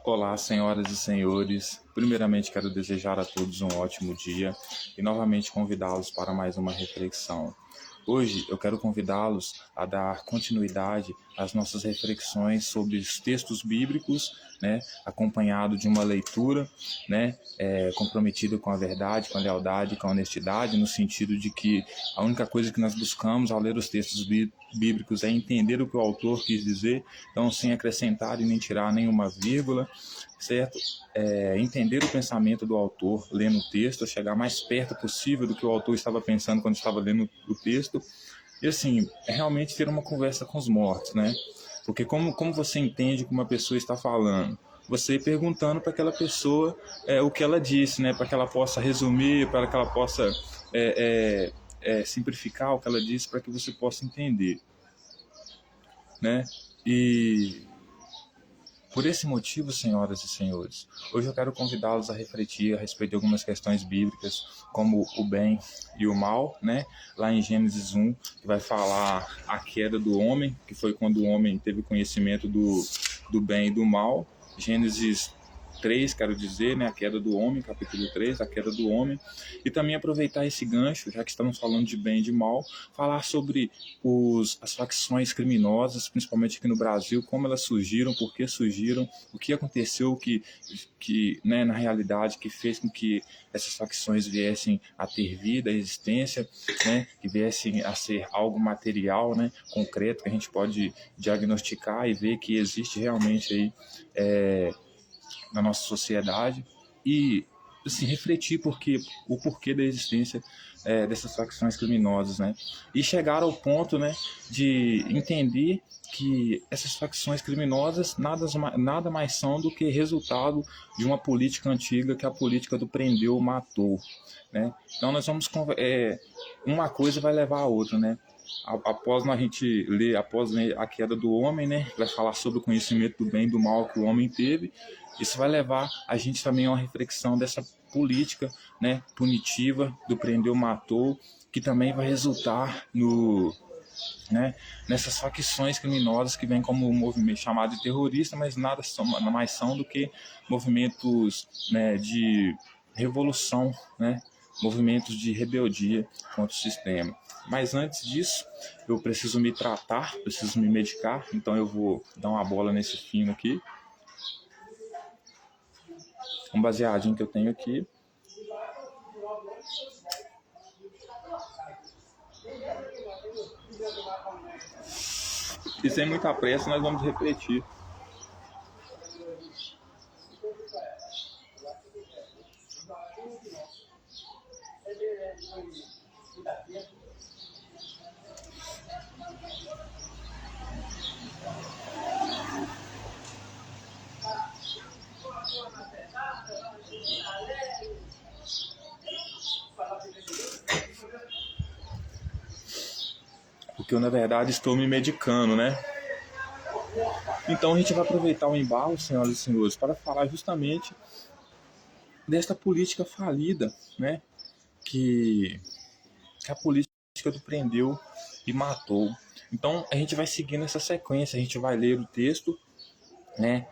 Olá, senhoras e senhores. Primeiramente, quero desejar a todos um ótimo dia e novamente convidá-los para mais uma reflexão. Hoje eu quero convidá-los a dar continuidade às nossas reflexões sobre os textos bíblicos, acompanhado de uma leitura, comprometida com a verdade, com a lealdade, com a honestidade, no sentido de que a única coisa que nós buscamos ao ler os textos bíblicos é entender o que o autor quis dizer, então sem acrescentar e nem tirar nenhuma vírgula, certo? Entender o pensamento do autor lendo o texto, chegar mais perto possível do que o autor estava pensando quando estava lendo o texto, e assim, realmente ter uma conversa com os mortos, né? Porque como você entende que uma pessoa está falando? Você perguntando para aquela pessoa o que ela disse, né? Para que ela possa resumir, para que ela possa simplificar o que ela disse, para que você possa entender, né? E por esse motivo, senhoras e senhores, hoje eu quero convidá-los a refletir a respeito de algumas questões bíblicas, como o bem e o mal, né? Lá em Gênesis 1, que vai falar a queda do homem, que foi quando o homem teve conhecimento do bem e do mal. Gênesis 3, quero dizer, né, a queda do homem, capítulo 3, a queda do homem, e também aproveitar esse gancho, já que estamos falando de bem e de mal, falar sobre as facções criminosas, principalmente aqui no Brasil, como elas surgiram, por que surgiram, o que aconteceu né, na realidade, que fez com que essas facções viessem a ter vida, existência, né, que viessem a ser algo material, né, concreto, que a gente pode diagnosticar e ver que existe realmente aí na nossa sociedade, e assim, refletir o porquê da existência dessas facções criminosas, né? E chegar ao ponto, né, de entender que essas facções criminosas nada mais são do que resultado de uma política antiga, que é a política do prendeu, matou, né? Então nós vamos uma coisa vai levar a outra, né? Após a gente ler, após a queda do homem, né, vai falar sobre o conhecimento do bem e do mal que o homem teve. Isso vai levar a gente também a uma reflexão dessa política, né, punitiva do prendeu, matou, que também vai resultar nessas facções criminosas que vêm como um movimento chamado de terrorista, mas nada mais são do que movimentos, né, de revolução, né, movimentos de rebeldia contra o sistema. Mas antes disso, eu preciso me tratar, preciso me medicar, então eu vou dar uma bola nesse fino aqui. Um baseadinho que eu tenho aqui. E sem muita pressa, nós vamos refletir. Porque eu, na verdade, estou me medicando, né? Então a gente vai aproveitar o embalo, senhoras e senhores, para falar justamente desta política falida, né? Que a política do prendeu e matou. Então a gente vai seguir nessa sequência, a gente vai ler o texto, né,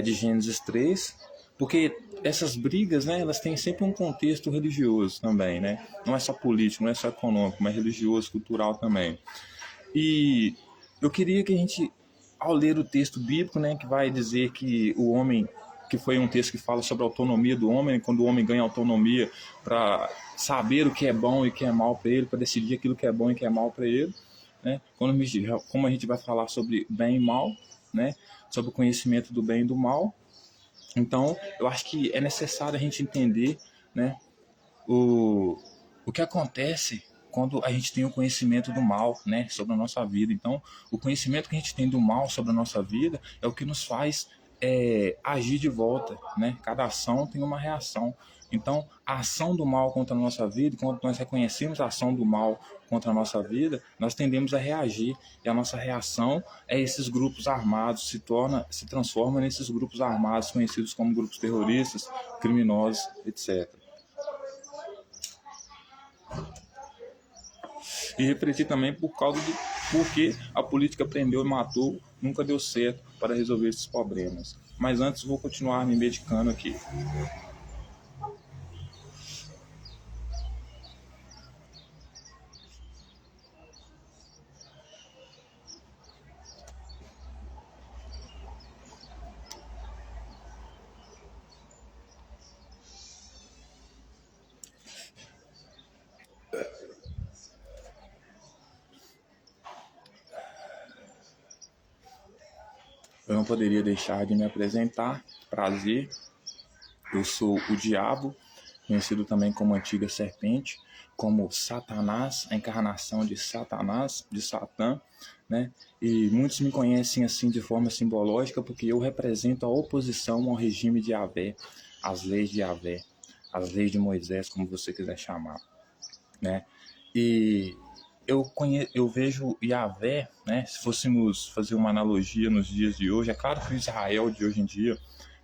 de Gênesis 3, porque essas brigas, né, elas têm sempre um contexto religioso também, né? Não é só político, não é só econômico, mas religioso, cultural também. E eu queria que a gente, ao ler o texto bíblico, né, que vai dizer que o homem, que foi um texto que fala sobre a autonomia do homem, né, quando o homem ganha autonomia para saber o que é bom e o que é mal para ele, para decidir aquilo que é bom e que é mal para ele, né? Como a gente vai falar sobre bem e mal, né, sobre o conhecimento do bem e do mal, então eu acho que é necessário a gente entender, né, o que acontece quando a gente tem o conhecimento do mal, né, sobre a nossa vida. Então, o conhecimento que a gente tem do mal sobre a nossa vida é o que nos faz agir de volta, né? Cada ação tem uma reação. Então, a ação do mal contra a nossa vida, quando nós reconhecemos a ação do mal contra a nossa vida, nós tendemos a reagir, e a nossa reação é esses grupos armados, se transforma nesses grupos armados conhecidos como grupos terroristas, criminosos, etc. E refletir também por causa do porquê a política prendeu e matou, nunca deu certo para resolver esses problemas. Mas antes vou continuar me medicando aqui. Eu não poderia deixar de me apresentar. Prazer, eu sou o Diabo, conhecido também como Antiga Serpente, como Satanás, a encarnação de Satanás, de Satã, né? E muitos me conhecem assim de forma simbológica porque eu represento a oposição ao regime de Yahvé, às leis de Yahvé, às leis de Moisés, como você quiser chamar, né? E eu vejo Yahvé, né? Se fôssemos fazer uma analogia nos dias de hoje, é claro que o Israel de hoje em dia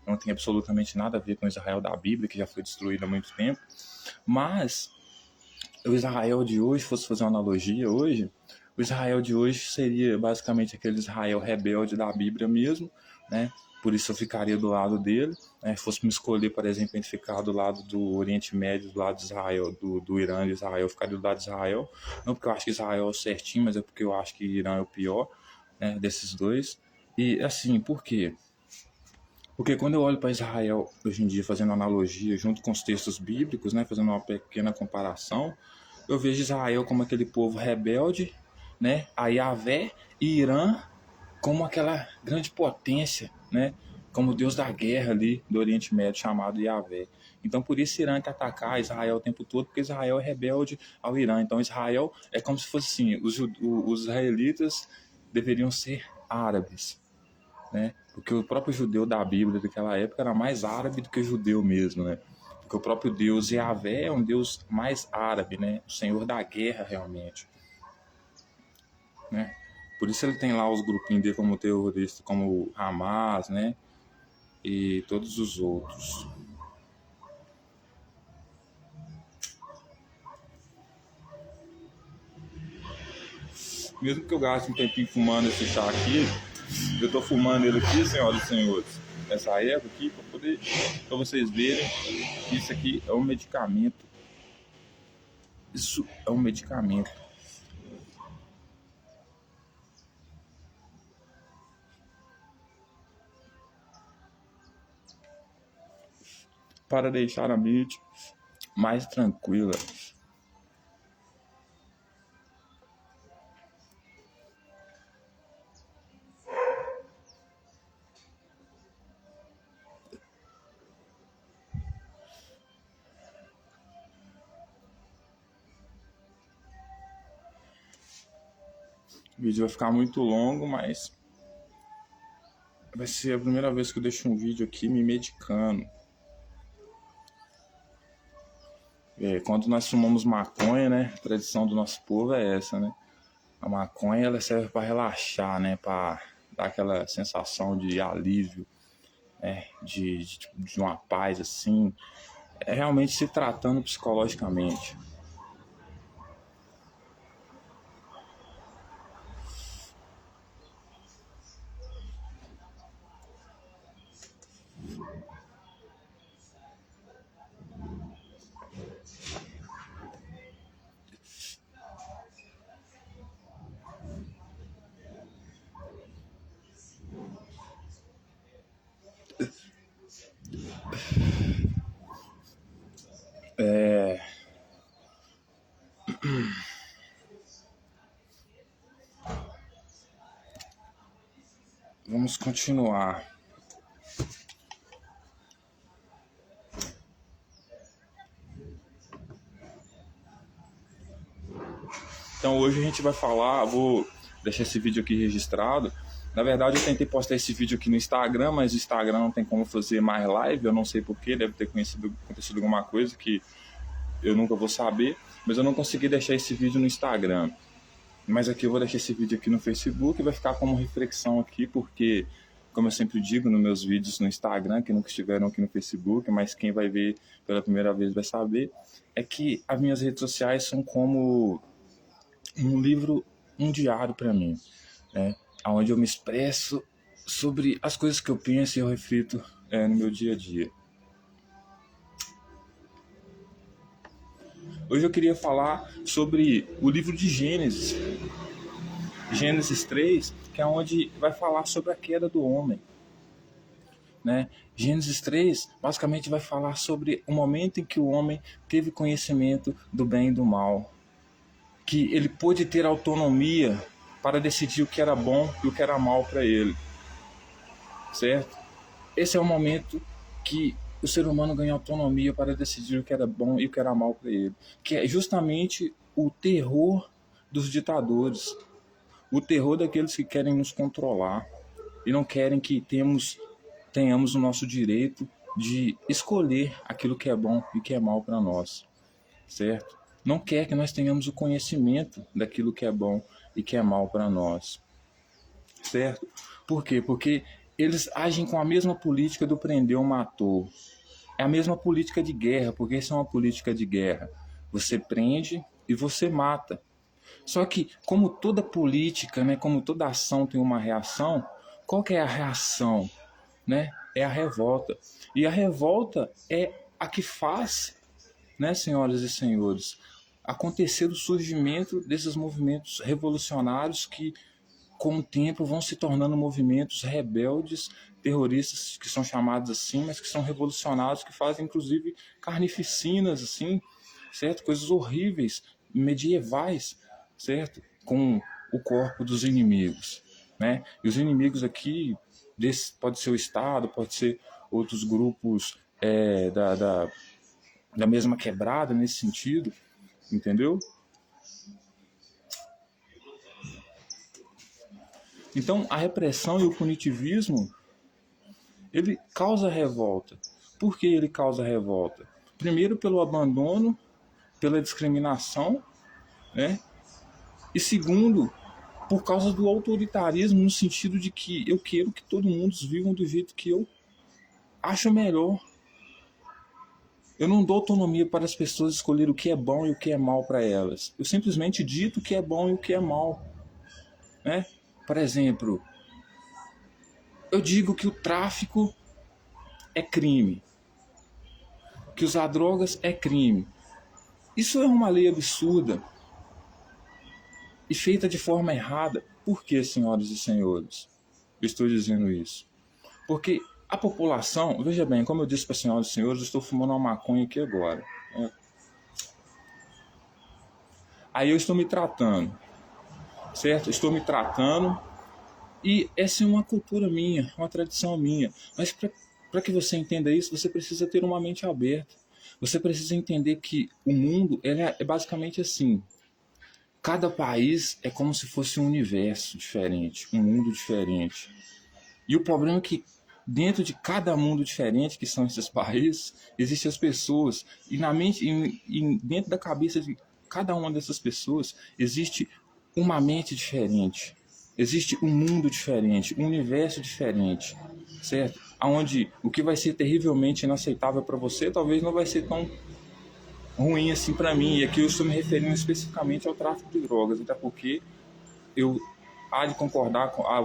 não tem absolutamente nada a ver com o Israel da Bíblia, que já foi destruído há muito tempo, mas o Israel de hoje, fosse fazer uma analogia hoje, o Israel de hoje seria basicamente aquele Israel rebelde da Bíblia mesmo, né? Por isso eu ficaria do lado dele, né? Se fosse me escolher, por exemplo, entre ficar do lado do Oriente Médio, do lado de Israel, do Irã e Israel, eu ficaria do lado de Israel, não porque eu acho que Israel é o certinho, mas é porque eu acho que Irã é o pior, né, desses dois. E assim, por quê? Porque quando eu olho para Israel hoje em dia, fazendo analogia junto com os textos bíblicos, né, fazendo uma pequena comparação, eu vejo Israel como aquele povo rebelde, né, a Yahvé, e Irã como aquela grande potência, né, como Deus da guerra ali do Oriente Médio chamado Yahvé. Então por isso Irã quer atacar Israel o tempo todo, porque Israel é rebelde ao Irã. Então Israel é como se fosse assim, os israelitas deveriam ser árabes, né? Porque o próprio judeu da Bíblia daquela época era mais árabe do que judeu mesmo, né? Porque o próprio Deus Yahvé é um Deus mais árabe, né? O Senhor da guerra realmente, né? Por isso ele tem lá os grupinhos dele como terrorista, como o Hamas, né? E todos os outros. Mesmo que eu gaste um tempinho fumando esse chá aqui, eu tô fumando ele aqui, senhoras e senhores, nessa erva aqui, para vocês verem que isso aqui é um medicamento. Isso é um medicamento. Para deixar a mente mais tranquila. O vídeo vai ficar muito longo, mas vai ser a primeira vez que eu deixo um vídeo aqui me medicando. Quando nós fumamos maconha, né? A tradição do nosso povo é essa, né? A maconha ela serve para relaxar, né? Para dar aquela sensação de alívio, né? De uma paz assim. É realmente se tratando psicologicamente. É... Vamos continuar. Então hoje a gente vai falar, vou deixar esse vídeo aqui registrado. Na verdade eu tentei postar esse vídeo aqui no Instagram, mas o Instagram não tem como fazer mais live, eu não sei porquê, deve ter acontecido alguma coisa que eu nunca vou saber, mas eu não consegui deixar esse vídeo no Instagram. Mas aqui eu vou deixar esse vídeo aqui no Facebook, vai ficar como reflexão aqui, porque, como eu sempre digo nos meus vídeos no Instagram, que nunca estiveram aqui no Facebook, mas quem vai ver pela primeira vez vai saber, é que as minhas redes sociais são como um livro, um diário para mim, né? Onde eu me expresso sobre as coisas que eu penso e eu reflito no meu dia a dia. Hoje eu queria falar sobre o livro de Gênesis, Gênesis 3, que é onde vai falar sobre a queda do homem. Né? Gênesis 3 basicamente vai falar sobre o momento em que o homem teve conhecimento do bem e do mal, que ele pôde ter autonomia para decidir o que era bom e o que era mal para ele, certo? Esse é o momento que o ser humano ganha autonomia para decidir o que era bom e o que era mal para ele, que é justamente o terror dos ditadores, o terror daqueles que querem nos controlar e não querem que tenhamos o nosso direito de escolher aquilo que é bom e que é mal para nós, certo? Não quer que nós tenhamos o conhecimento daquilo que é bom e que é mal para nós, certo? Por quê? Porque eles agem com a mesma política do prendeu, matou. É a mesma política de guerra, porque isso é uma política de guerra. Você prende e você mata. Só que, como toda política, né, como toda ação tem uma reação, qual que é a reação? Né? É a revolta. E a revolta é a que faz, né, senhoras e senhores, acontecer o surgimento desses movimentos revolucionários que, com o tempo, vão se tornando movimentos rebeldes, terroristas, que são chamados assim, mas que são revolucionários, que fazem, inclusive, carnificinas, assim, certo? Coisas horríveis, medievais, certo? Com o corpo dos inimigos, né? E os inimigos aqui, pode ser o Estado, pode ser outros grupos da mesma quebrada nesse sentido, entendeu? Então, a repressão e o punitivismo, ele causa revolta. Por que ele causa revolta? Primeiro, pelo abandono, pela discriminação, né? E segundo, por causa do autoritarismo, no sentido de que eu quero que todo mundo vivam do jeito que eu acho melhor. Eu não dou autonomia para as pessoas escolher o que é bom e o que é mal para elas. Eu simplesmente dito o que é bom e o que é mal, né? Por exemplo, eu digo que o tráfico é crime, que usar drogas é crime. Isso é uma lei absurda e feita de forma errada. Por que, senhoras e senhores, eu estou dizendo isso? Porque a população, veja bem, como eu disse para as senhoras e senhores, eu estou fumando uma maconha aqui agora. Aí eu estou me tratando, certo? Estou me tratando e essa é uma cultura minha, uma tradição minha. Mas para que você entenda isso, você precisa ter uma mente aberta. Você precisa entender que o mundo é basicamente assim. Cada país é como se fosse um universo diferente, um mundo diferente. E o problema é que dentro de cada mundo diferente, que são esses países, existem as pessoas. E na mente, e dentro da cabeça de cada uma dessas pessoas, existe uma mente diferente. Existe um mundo diferente, um universo diferente, certo? Onde o que vai ser terrivelmente inaceitável para você, talvez não vai ser tão ruim assim para mim. E aqui eu estou me referindo especificamente ao tráfico de drogas, até porque eu há de concordar com, há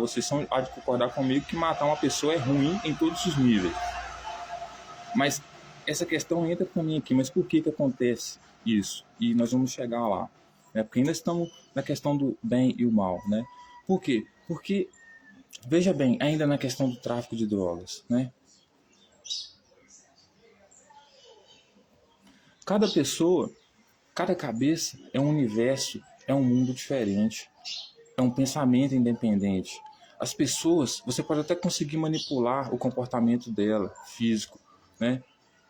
de concordar comigo que matar uma pessoa é ruim em todos os níveis. Mas essa questão entra também aqui, mas por que acontece isso? E nós vamos chegar lá, né? Porque ainda estamos na questão do bem e o mal, né? Por quê? Porque, veja bem, ainda na questão do tráfico de drogas, né? Cada pessoa, cada cabeça é um universo, é um mundo diferente, é um pensamento independente. As pessoas, você pode até conseguir manipular o comportamento dela, físico, né?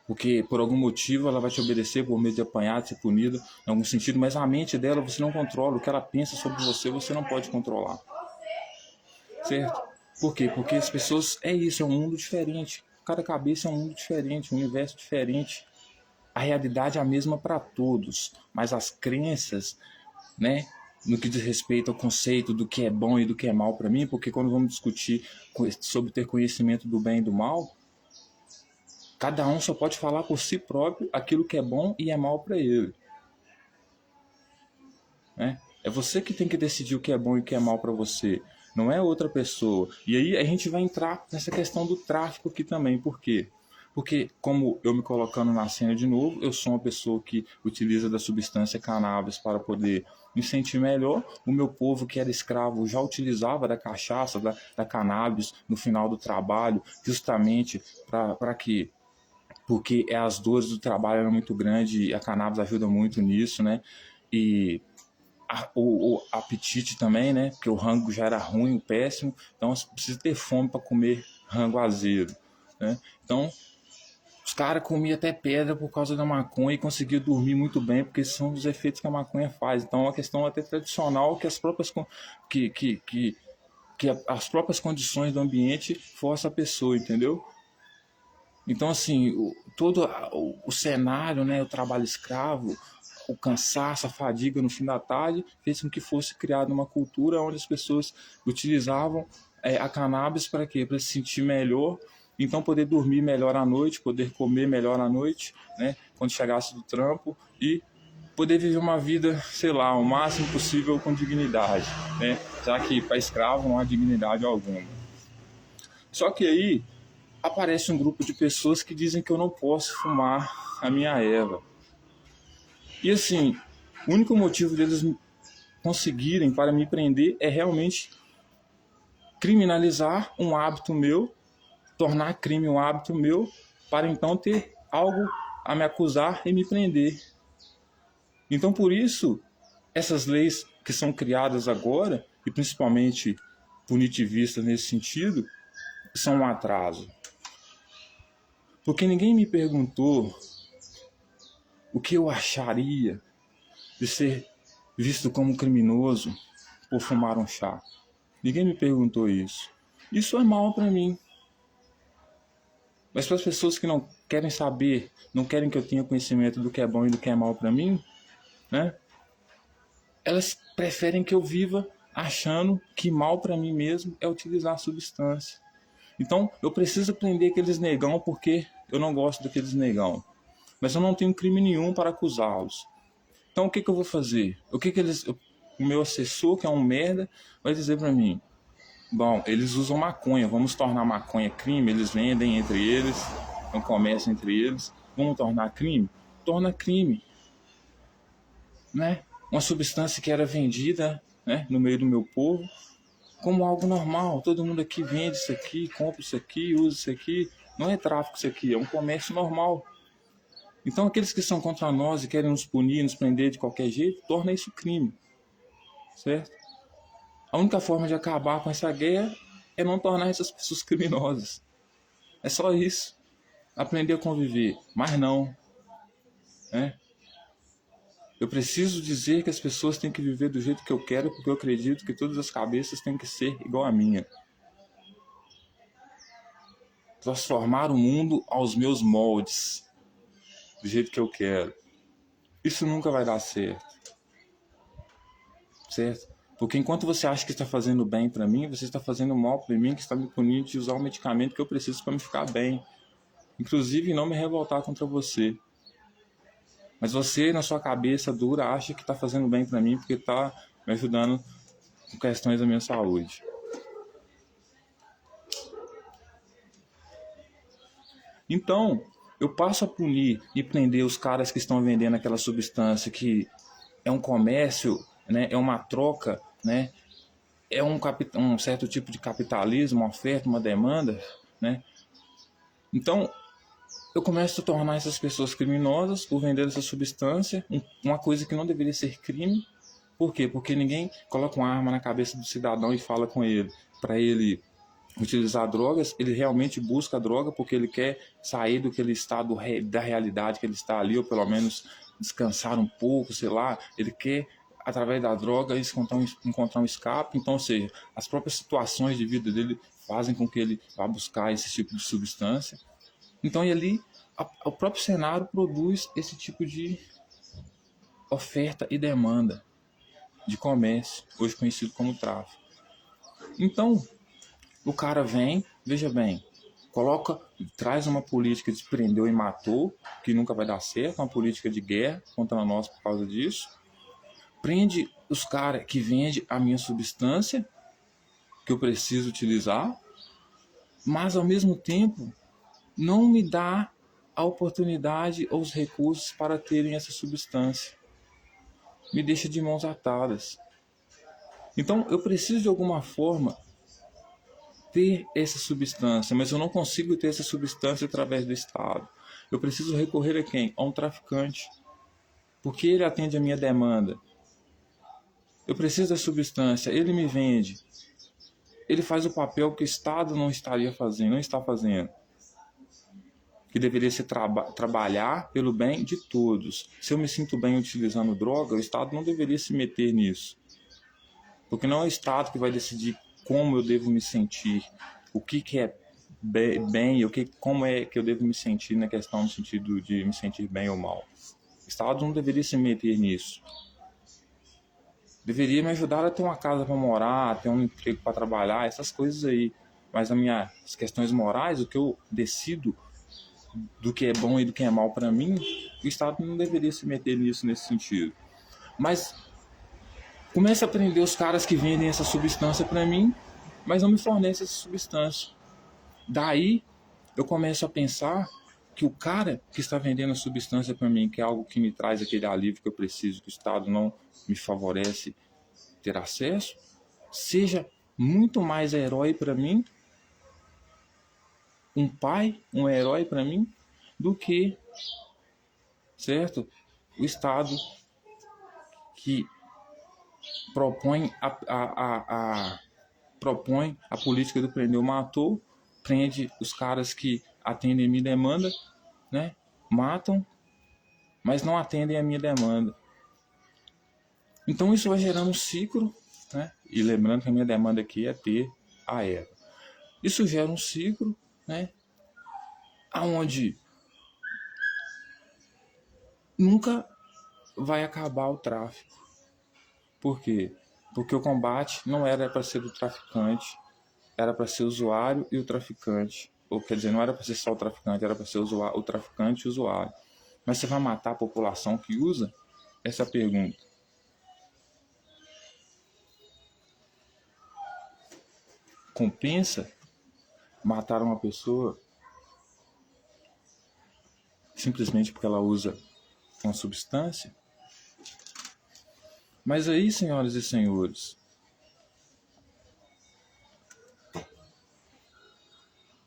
Porque por algum motivo ela vai te obedecer por medo de apanhar, de ser punida, em algum sentido, mas a mente dela você não controla, o que ela pensa sobre você não pode controlar. Certo? Por quê? Porque as pessoas, é isso, é um mundo diferente. Cada cabeça é um mundo diferente, um universo diferente. A realidade é a mesma para todos, mas as crenças, né, no que diz respeito ao conceito do que é bom e do que é mal para mim, porque quando vamos discutir sobre ter conhecimento do bem e do mal, cada um só pode falar por si próprio aquilo que é bom e é mal para ele. Né? É você que tem que decidir o que é bom e o que é mal para você. não é outra pessoa. E aí a gente vai entrar nessa questão do tráfico aqui também. Por quê? Porque, como eu me colocando na cena de novo, eu sou uma pessoa que utiliza da substância cannabis para poder me sentir melhor. O meu povo que era escravo já utilizava da cachaça, da cannabis no final do trabalho, justamente para quê? Porque as dores do trabalho eram muito grandes e a cannabis ajuda muito nisso, né? E o apetite também, né? Porque o rango já era ruim, péssimo, então você precisa ter fome para comer rango azedo, né? Então os caras comiam até pedra por causa da maconha e conseguiam dormir muito bem, porque são os efeitos que a maconha faz. Então é uma questão até tradicional que as próprias condições do ambiente forçam a pessoa, entendeu? Então, assim, todo o cenário, né, o trabalho escravo, o cansaço, a fadiga no fim da tarde, fez com que fosse criada uma cultura onde as pessoas utilizavam a cannabis para quê? Para se sentir melhor, então poder dormir melhor à noite, poder comer melhor à noite, né, quando chegasse do trampo e poder viver uma vida, sei lá, o máximo possível com dignidade, né, já que para escravo não há dignidade alguma. Só que aí aparece um grupo de pessoas que dizem que eu não posso fumar a minha erva. E assim, o único motivo deles conseguirem para me prender é realmente criminalizar um hábito meu, tornar crime um hábito meu, para então ter algo a me acusar e me prender. Então, por isso, essas leis que são criadas agora, e principalmente punitivistas nesse sentido, são um atraso. Porque ninguém me perguntou o que eu acharia de ser visto como criminoso por fumar um chá. Ninguém me perguntou isso. Isso é mal para mim. Mas para as pessoas que não querem saber, não querem que eu tenha conhecimento do que é bom e do que é mal para mim, né? Elas preferem que eu viva achando que mal para mim mesmo é utilizar a substância. Então, eu preciso prender aqueles negão porque eu não gosto daqueles negão. Mas eu não tenho crime nenhum para acusá-los. Então, o que eu vou fazer? O meu assessor, que é um merda, vai dizer para mim: bom, eles usam maconha, vamos tornar maconha crime, eles vendem entre eles, não comércio entre eles, vamos tornar crime? Torna crime, né? Uma substância que era vendida, né, no meio do meu povo como algo normal. Todo mundo aqui vende isso aqui, compra isso aqui, usa isso aqui. Não é tráfico isso aqui, é um comércio normal. Então aqueles que são contra nós e querem nos punir, nos prender de qualquer jeito, torna isso crime, certo? A única forma de acabar com essa guerra é não tornar essas pessoas criminosas. É só isso. Aprender a conviver, mas não, né? Eu preciso dizer que as pessoas têm que viver do jeito que eu quero, porque eu acredito que todas as cabeças têm que ser igual a minha. Transformar o mundo aos meus moldes, do jeito que eu quero. Isso nunca vai dar certo. Certo? Porque enquanto você acha que está fazendo bem para mim, você está fazendo mal para mim, que está me punindo de usar o medicamento que eu preciso para me ficar bem. Inclusive, não me revoltar contra você. Mas você, na sua cabeça dura, acha que está fazendo bem para mim porque está me ajudando com questões da minha saúde. Então, eu passo a punir e prender os caras que estão vendendo aquela substância que é um comércio, né, é uma troca, né, é um certo tipo de capitalismo, uma oferta, uma demanda, né? Então, eu começo a tornar essas pessoas criminosas por vender essa substância, uma coisa que não deveria ser crime. Por quê? Porque ninguém coloca uma arma na cabeça do cidadão e fala com ele para ele utilizar drogas. Ele realmente busca a droga porque ele quer sair do que ele está, da realidade que ele está ali, ou pelo menos descansar um pouco, sei lá. Ele quer, através da droga, encontrar um escape. Então, ou seja, as próprias situações de vida dele fazem com que ele vá buscar esse tipo de substância. Então, e ali, o próprio cenário produz esse tipo de oferta e demanda de comércio, hoje conhecido como tráfico. Então, o cara vem, veja bem, traz uma política de prendeu e matou, que nunca vai dar certo, uma política de guerra contra nós por causa disso. Prende os caras que vendem a minha substância, que eu preciso utilizar, mas ao mesmo tempo não me dá a oportunidade ou os recursos para terem essa substância. Me deixa de mãos atadas. Então eu preciso de alguma forma ter essa substância, mas eu não consigo ter essa substância através do Estado. Eu preciso recorrer a quem? A um traficante, porque ele atende a minha demanda. Eu preciso da substância, ele me vende. Ele faz o papel que o Estado não estaria fazendo, não está fazendo. Que deveria ser trabalhar pelo bem de todos. Se eu me sinto bem utilizando droga, o Estado não deveria se meter nisso. Porque não é o Estado que vai decidir como eu devo me sentir, o que é bem, como é que eu devo me sentir na questão no sentido de me sentir bem ou mal. O Estado não deveria se meter nisso. Deveria me ajudar a ter uma casa para morar, a ter um emprego para trabalhar, essas coisas aí. Mas as questões morais, o que eu decido do que é bom e do que é mal para mim, o Estado não deveria se meter nisso nesse sentido. Mas comece a aprender os caras que vendem essa substância para mim, mas não me fornecem essa substância. Daí eu começo a pensar que o cara que está vendendo a substância para mim, que é algo que me traz aquele alívio que eu preciso, que o Estado não me favorece ter acesso, seja muito mais herói para mim, um pai, um herói para mim, do que, certo? O Estado que propõe propõe a política do prendeu matou, prende os caras que atendem a minha demanda, né? Matam, mas não atendem a minha demanda. Então isso vai gerando um ciclo, né? E lembrando que a minha demanda aqui é ter a erva. Isso gera um ciclo, né? Aonde nunca vai acabar o tráfico. Por quê? Porque o combate não era para ser do traficante, era para ser o usuário e o traficante. Ou quer dizer, não era para ser só o traficante, era para ser o traficante e o usuário. Mas você vai matar a população que usa? Essa é a pergunta. Compensa matar uma pessoa simplesmente porque ela usa uma substância? Mas aí, senhoras e senhores,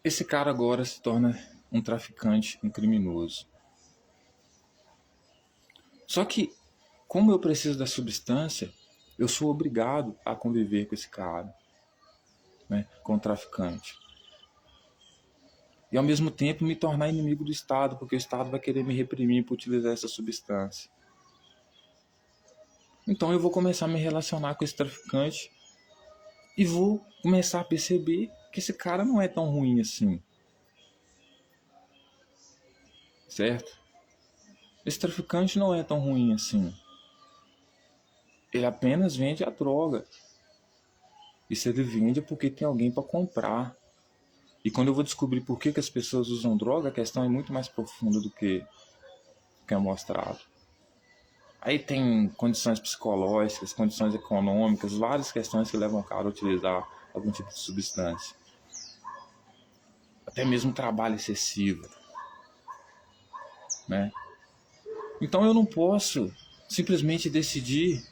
esse cara agora se torna um traficante, um criminoso. Só que, como eu preciso da substância, eu sou obrigado a conviver com esse cara, né, com o traficante. E ao mesmo tempo me tornar inimigo do Estado, porque o Estado vai querer me reprimir por utilizar essa substância. Então eu vou começar a me relacionar com esse traficante e vou começar a perceber que esse cara não é tão ruim assim. Certo? Esse traficante não é tão ruim assim. Ele apenas vende a droga. E se ele vende é porque tem alguém para comprar. E quando eu vou descobrir por que as pessoas usam droga, a questão é muito mais profunda do que é mostrado. Aí tem condições psicológicas, condições econômicas, várias questões que levam o cara a utilizar algum tipo de substância. Até mesmo trabalho excessivo, né? Então eu não posso simplesmente decidir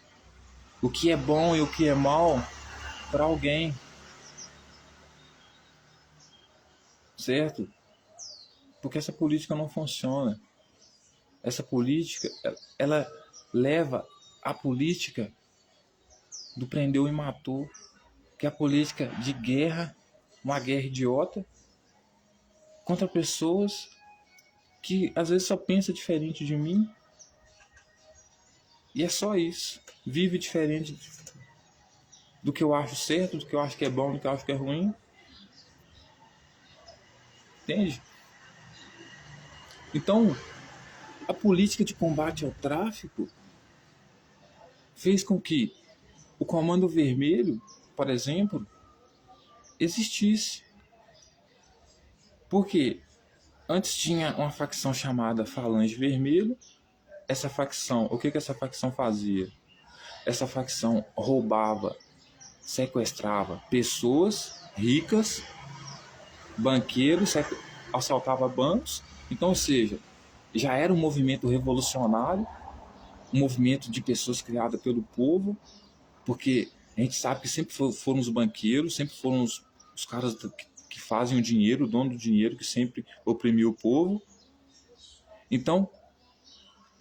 o que é bom e o que é mal para alguém, certo? Porque essa política não funciona. Essa política, ela leva a política do prendeu e matou, que é a política de guerra, uma guerra idiota, contra pessoas que às vezes só pensam diferente de mim. E é só isso. Vive diferente do que eu acho certo, do que eu acho que é bom, do que eu acho que é ruim. Entende? Então, a política de combate ao tráfico fez com que o Comando Vermelho, por exemplo, existisse. Porque antes tinha uma facção chamada Falange Vermelho. Essa facção, o que essa facção fazia? Essa facção roubava sequestrava pessoas ricas, banqueiros, assaltava bancos. Então, ou seja, já era um movimento revolucionário, um movimento de pessoas criadas pelo povo, porque a gente sabe que sempre foram os banqueiros, sempre foram os caras que fazem o dinheiro, o dono do dinheiro, que sempre oprimiu o povo. Então,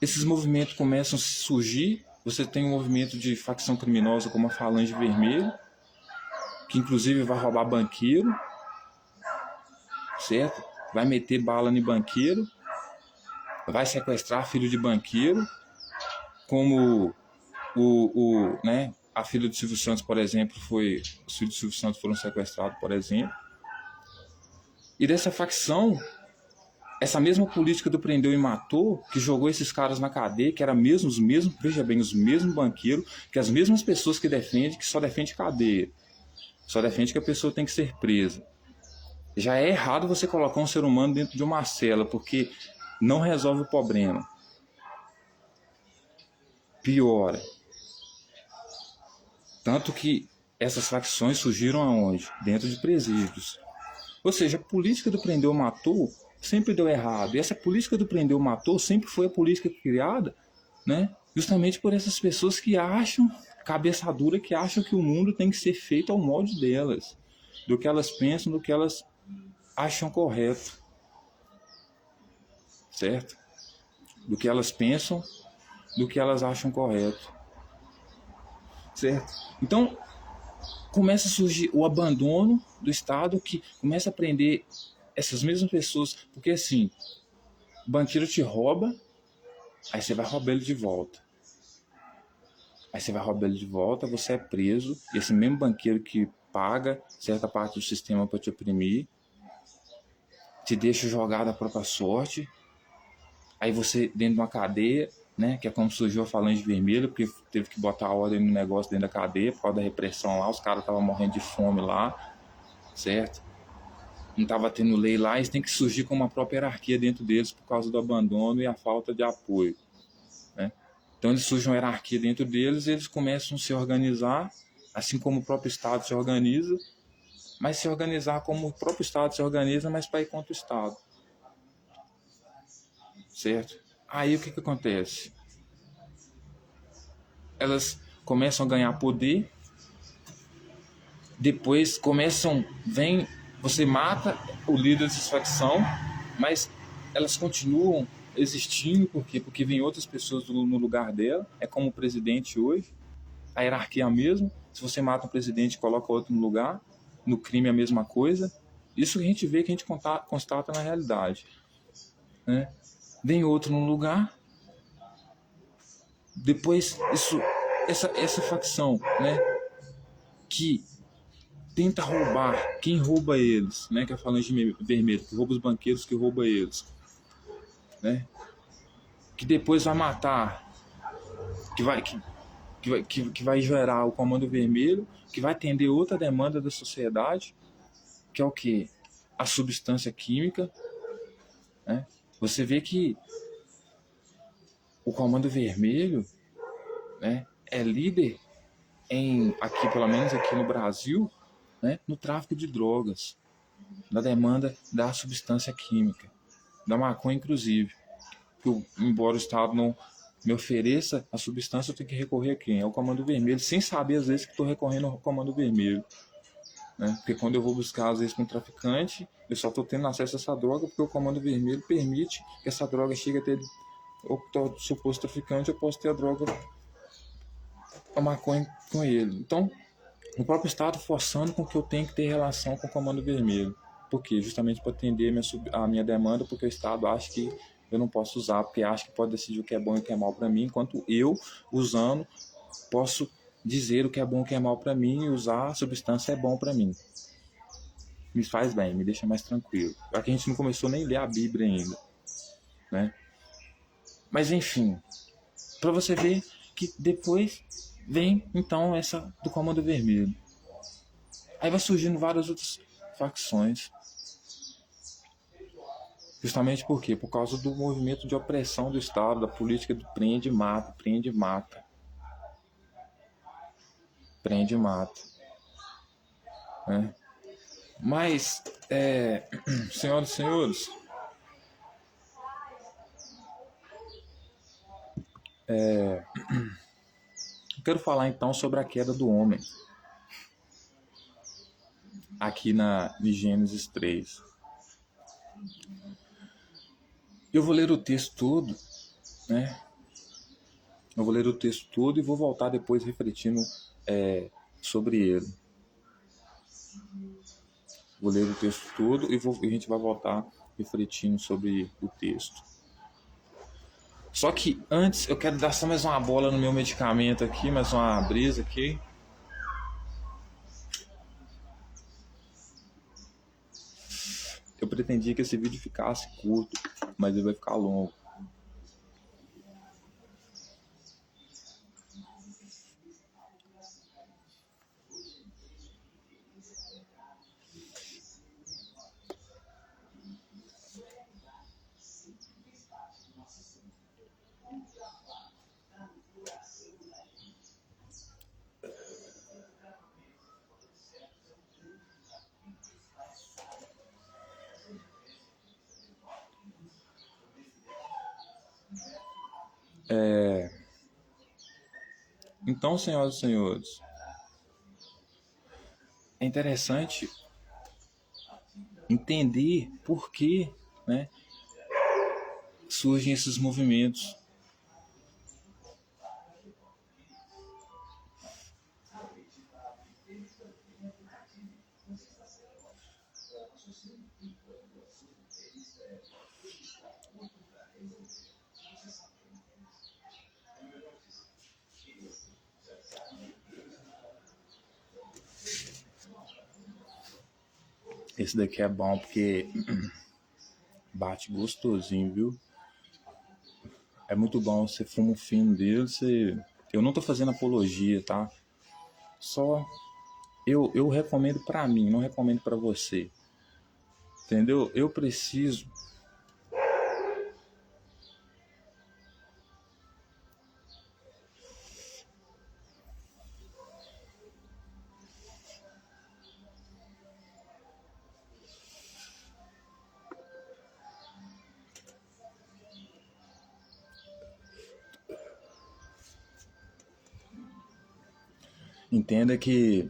esses movimentos começam a surgir. Você tem um movimento de facção criminosa como a Falange Vermelha, que inclusive vai roubar banqueiro, certo? Vai meter bala em banqueiro, vai sequestrar filho de banqueiro, como né, a filha do Silvio Santos, por exemplo, os filhos do Silvio Santos foram sequestrados, por exemplo. E dessa facção, essa mesma política do prendeu e matou, que jogou esses caras na cadeia, que era mesmo os mesmos, veja bem, os mesmos banqueiros, que as mesmas pessoas que defendem, que só defende cadeia, só defende que a pessoa tem que ser presa. Já é errado você colocar um ser humano dentro de uma cela, porque não resolve o problema. Piora. Tanto que essas facções surgiram aonde? Dentro de presídios. Ou seja, a política do prendeu matou sempre deu errado. E essa política do prendeu matou sempre foi a política criada, né? Justamente por essas pessoas que acham, cabeça dura, que acham que o mundo tem que ser feito ao molde delas, do que elas pensam, do que elas acham correto, certo? Do que elas pensam, do que elas acham correto, certo? Então, começa a surgir o abandono do Estado, que começa a prender essas mesmas pessoas, porque assim, o banqueiro te rouba, aí você vai roubar ele de volta. Aí você vai roubar ele de volta, você é preso, e esse mesmo banqueiro que paga certa parte do sistema para te oprimir, te deixa jogado à própria sorte, aí você dentro de uma cadeia, né, que é como surgiu a Falange Vermelha, porque teve que botar a ordem no negócio dentro da cadeia, por causa da repressão lá, os caras estavam morrendo de fome lá, certo? Não estava tendo lei lá, eles têm que surgir com uma própria hierarquia dentro deles por causa do abandono e a falta de apoio, né? Então eles surgem uma hierarquia dentro deles e eles começam a se organizar, assim como o próprio Estado se organiza, mas se organizar como o próprio Estado se organiza, mas para ir contra o Estado, certo? Aí o que acontece? Elas começam a ganhar poder, depois você mata o líder dessa facção, mas elas continuam existindo, por quê? Porque vem outras pessoas no lugar dela, é como o presidente hoje, a hierarquia é a mesma, se você mata um presidente e coloca outro no lugar, no crime é a mesma coisa, isso que a gente vê, que a gente constata na realidade, né? Vem outro no lugar, depois essa facção, né, que tenta roubar, quem rouba eles, né, que é a Falange Vermelha, que rouba os banqueiros, que rouba eles, né, que depois vai matar, que vai gerar o Comando Vermelho, que vai atender outra demanda da sociedade, que é o que? A substância química, né? Você vê que o Comando Vermelho, né, é líder aqui, pelo menos aqui no Brasil, né, no tráfico de drogas, na demanda da substância química, da maconha inclusive. Embora o Estado não me ofereça a substância, eu tenho que recorrer a quem? Ao Comando Vermelho, sem saber às vezes que estou recorrendo ao Comando Vermelho, né? Porque quando eu vou buscar às vezes com um traficante, eu só estou tendo acesso a essa droga porque o Comando Vermelho permite que essa droga chegue até o suposto traficante, eu posso ter a droga, a maconha com ele. Então, o próprio Estado forçando com que eu tenha que ter relação com o Comando Vermelho. Por quê? Justamente para atender a minha demanda, porque o Estado acha que eu não posso usar, porque acha que pode decidir o que é bom e o que é mal para mim, enquanto eu, usando, posso dizer o que é bom e o que é mal para mim, e usar a substância é bom para mim. Me faz bem, me deixa mais tranquilo. Aqui a gente não começou nem a ler a Bíblia ainda, né? Mas enfim, para você ver que depois vem então essa do Comando Vermelho. Aí vai surgindo várias outras facções. Justamente por quê? Por causa do movimento de opressão do Estado, da política do prende e mata, prende e mata. Prende e mata. né? Mas, senhoras e senhores, eu quero falar então sobre a queda do homem, aqui em Gênesis 3. Eu vou ler o texto todo, né? Eu vou ler o texto todo e vou voltar depois refletindo sobre ele. Vou ler o texto todo e a gente vai voltar refletindo sobre o texto. Só que antes eu quero dar só mais uma bola no meu medicamento aqui, mais uma brisa aqui. Eu pretendia que esse vídeo ficasse curto, mas ele vai ficar longo. Então, senhoras e senhores, é interessante entender por que, né, surgem esses movimentos. Esse daqui é bom porque bate gostosinho, viu? É muito bom, você fuma um fino dele, eu não tô fazendo apologia, tá? Só eu recomendo pra mim, não recomendo pra você. Entendeu? Eu preciso entenda que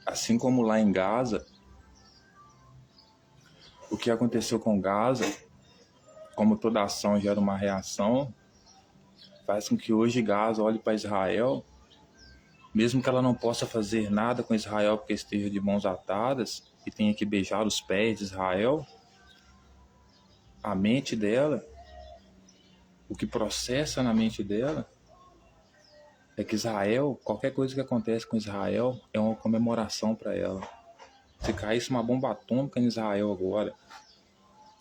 assim como lá em Gaza, o que aconteceu com Gaza, como toda ação gera uma reação, faz com que hoje Gaza olhe para Israel, mesmo que ela não possa fazer nada com Israel porque esteja de mãos atadas e tenha que beijar os pés de Israel, a mente dela, o que processa na mente dela, é que Israel, qualquer coisa que acontece com Israel é uma comemoração para ela. Se caísse uma bomba atômica em Israel agora,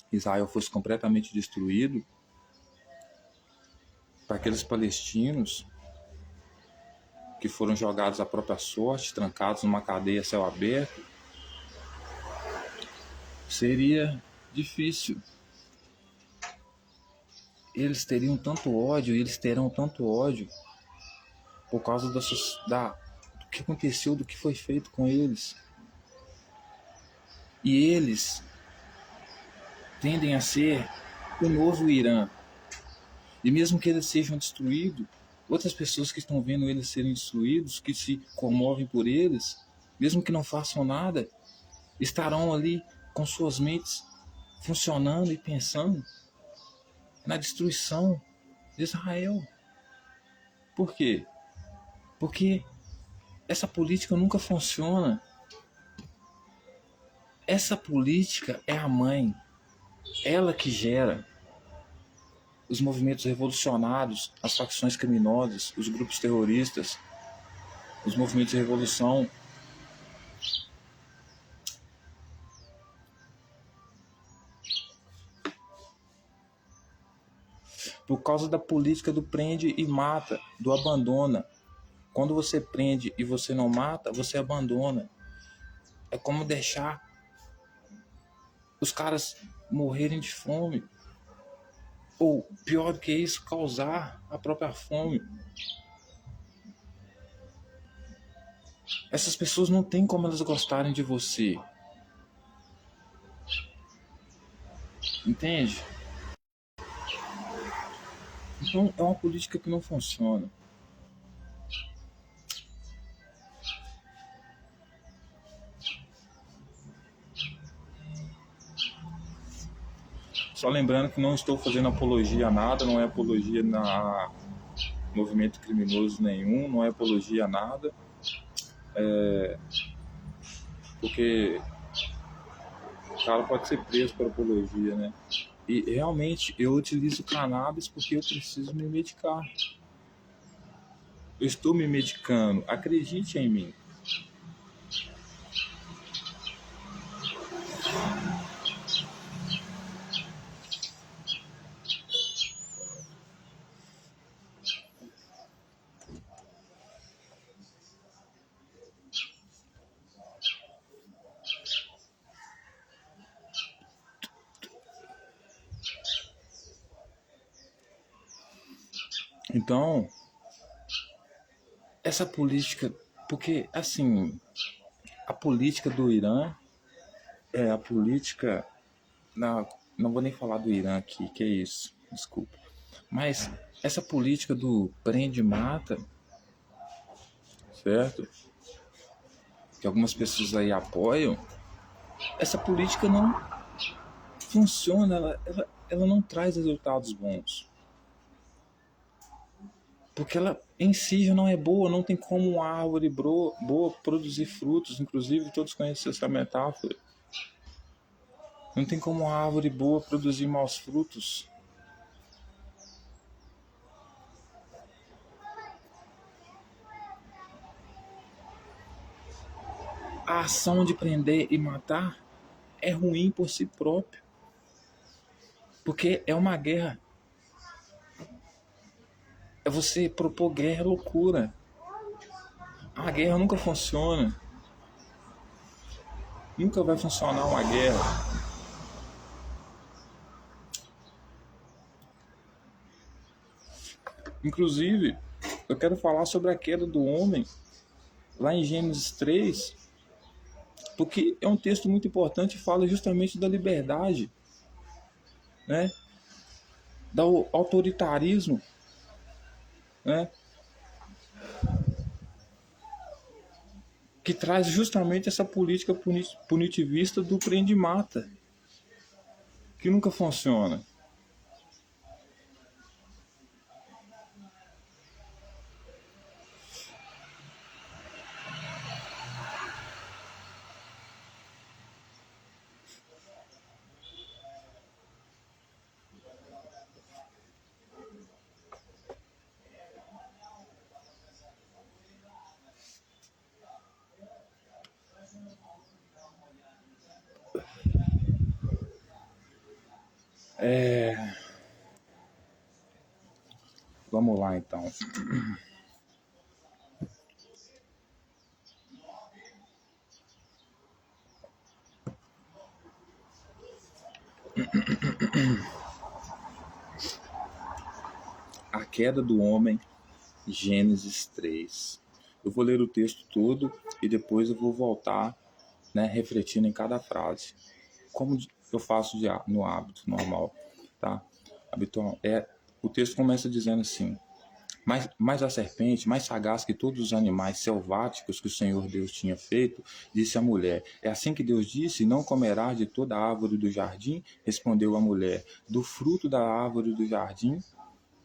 Israel fosse completamente destruído, para aqueles palestinos que foram jogados à própria sorte, trancados numa cadeia a céu aberto, seria difícil. Eles teriam tanto ódio, eles terão tanto ódio por causa do que aconteceu, do que foi feito com eles. E eles tendem a ser o novo Irã. E mesmo que eles sejam destruídos, outras pessoas que estão vendo eles serem destruídos, que se comovem por eles, mesmo que não façam nada, estarão ali com suas mentes funcionando e pensando na destruição de Israel. Por quê? Porque essa política nunca funciona. Essa política é a mãe, ela que gera os movimentos revolucionários, as facções criminosas, os grupos terroristas, os movimentos de revolução. Por causa da política do prende e mata, do abandona. Quando você prende e você não mata, você abandona. É como deixar os caras morrerem de fome. Ou, pior do que isso, causar a própria fome. Essas pessoas não tem como elas gostarem de você. Entende? Então é uma política que não funciona. Só lembrando que não estou fazendo apologia a nada, não é apologia a movimento criminoso nenhum, não é apologia a nada. Porque o cara pode ser preso por apologia, né? E realmente eu utilizo cannabis porque eu preciso me medicar. Eu estou me medicando, acredite em mim. Então, essa política, porque assim, a política do Irã é a política. Não, não vou nem falar do Irã aqui, que é isso, desculpa. Mas essa política do prende e mata, certo? Que algumas pessoas aí apoiam, essa política não funciona, ela não traz resultados bons. Porque ela em si já não é boa, não tem como uma árvore boa produzir frutos, inclusive todos conhecem essa metáfora. Não tem como uma árvore boa produzir maus frutos. A ação de prender e matar é ruim por si próprio, porque é uma guerra. É você propor guerra, é loucura. A guerra nunca funciona. Nunca vai funcionar uma guerra. Inclusive, eu quero falar sobre a queda do homem lá em Gênesis 3, porque é um texto muito importante e fala justamente da liberdade, né? Do autoritarismo, né? Que traz justamente essa política punitivista do prende e mata, que nunca funciona. Vamos lá então. A queda do homem, Gênesis 3. Eu vou ler o texto todo e depois eu vou voltar, né, refletindo em cada frase, como eu faço no hábito normal, tá? Habitual. O texto começa dizendo assim: mas a serpente, mais sagaz que todos os animais selváticos que o Senhor Deus tinha feito, disse à mulher: é assim que Deus disse: não comerás de toda a árvore do jardim? Respondeu a mulher: do fruto da árvore do jardim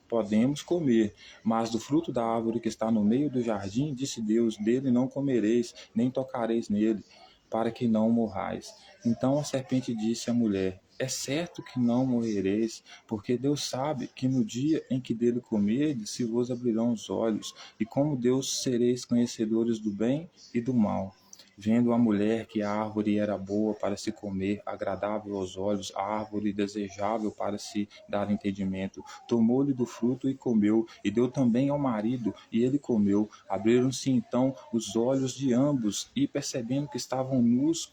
podemos comer, mas do fruto da árvore que está no meio do jardim, disse Deus: dele não comereis, nem tocareis nele, para que não morrais. Então a serpente disse à mulher: é certo que não morrereis, porque Deus sabe que no dia em que dele comerdes, se vos abrirão os olhos, e como Deus sereis conhecedores do bem e do mal. Vendo a mulher que a árvore era boa para se comer, agradável aos olhos, a árvore desejável para se dar entendimento, tomou-lhe do fruto e comeu, e deu também ao marido, e ele comeu. Abriram-se então os olhos de ambos, e percebendo que estavam nus,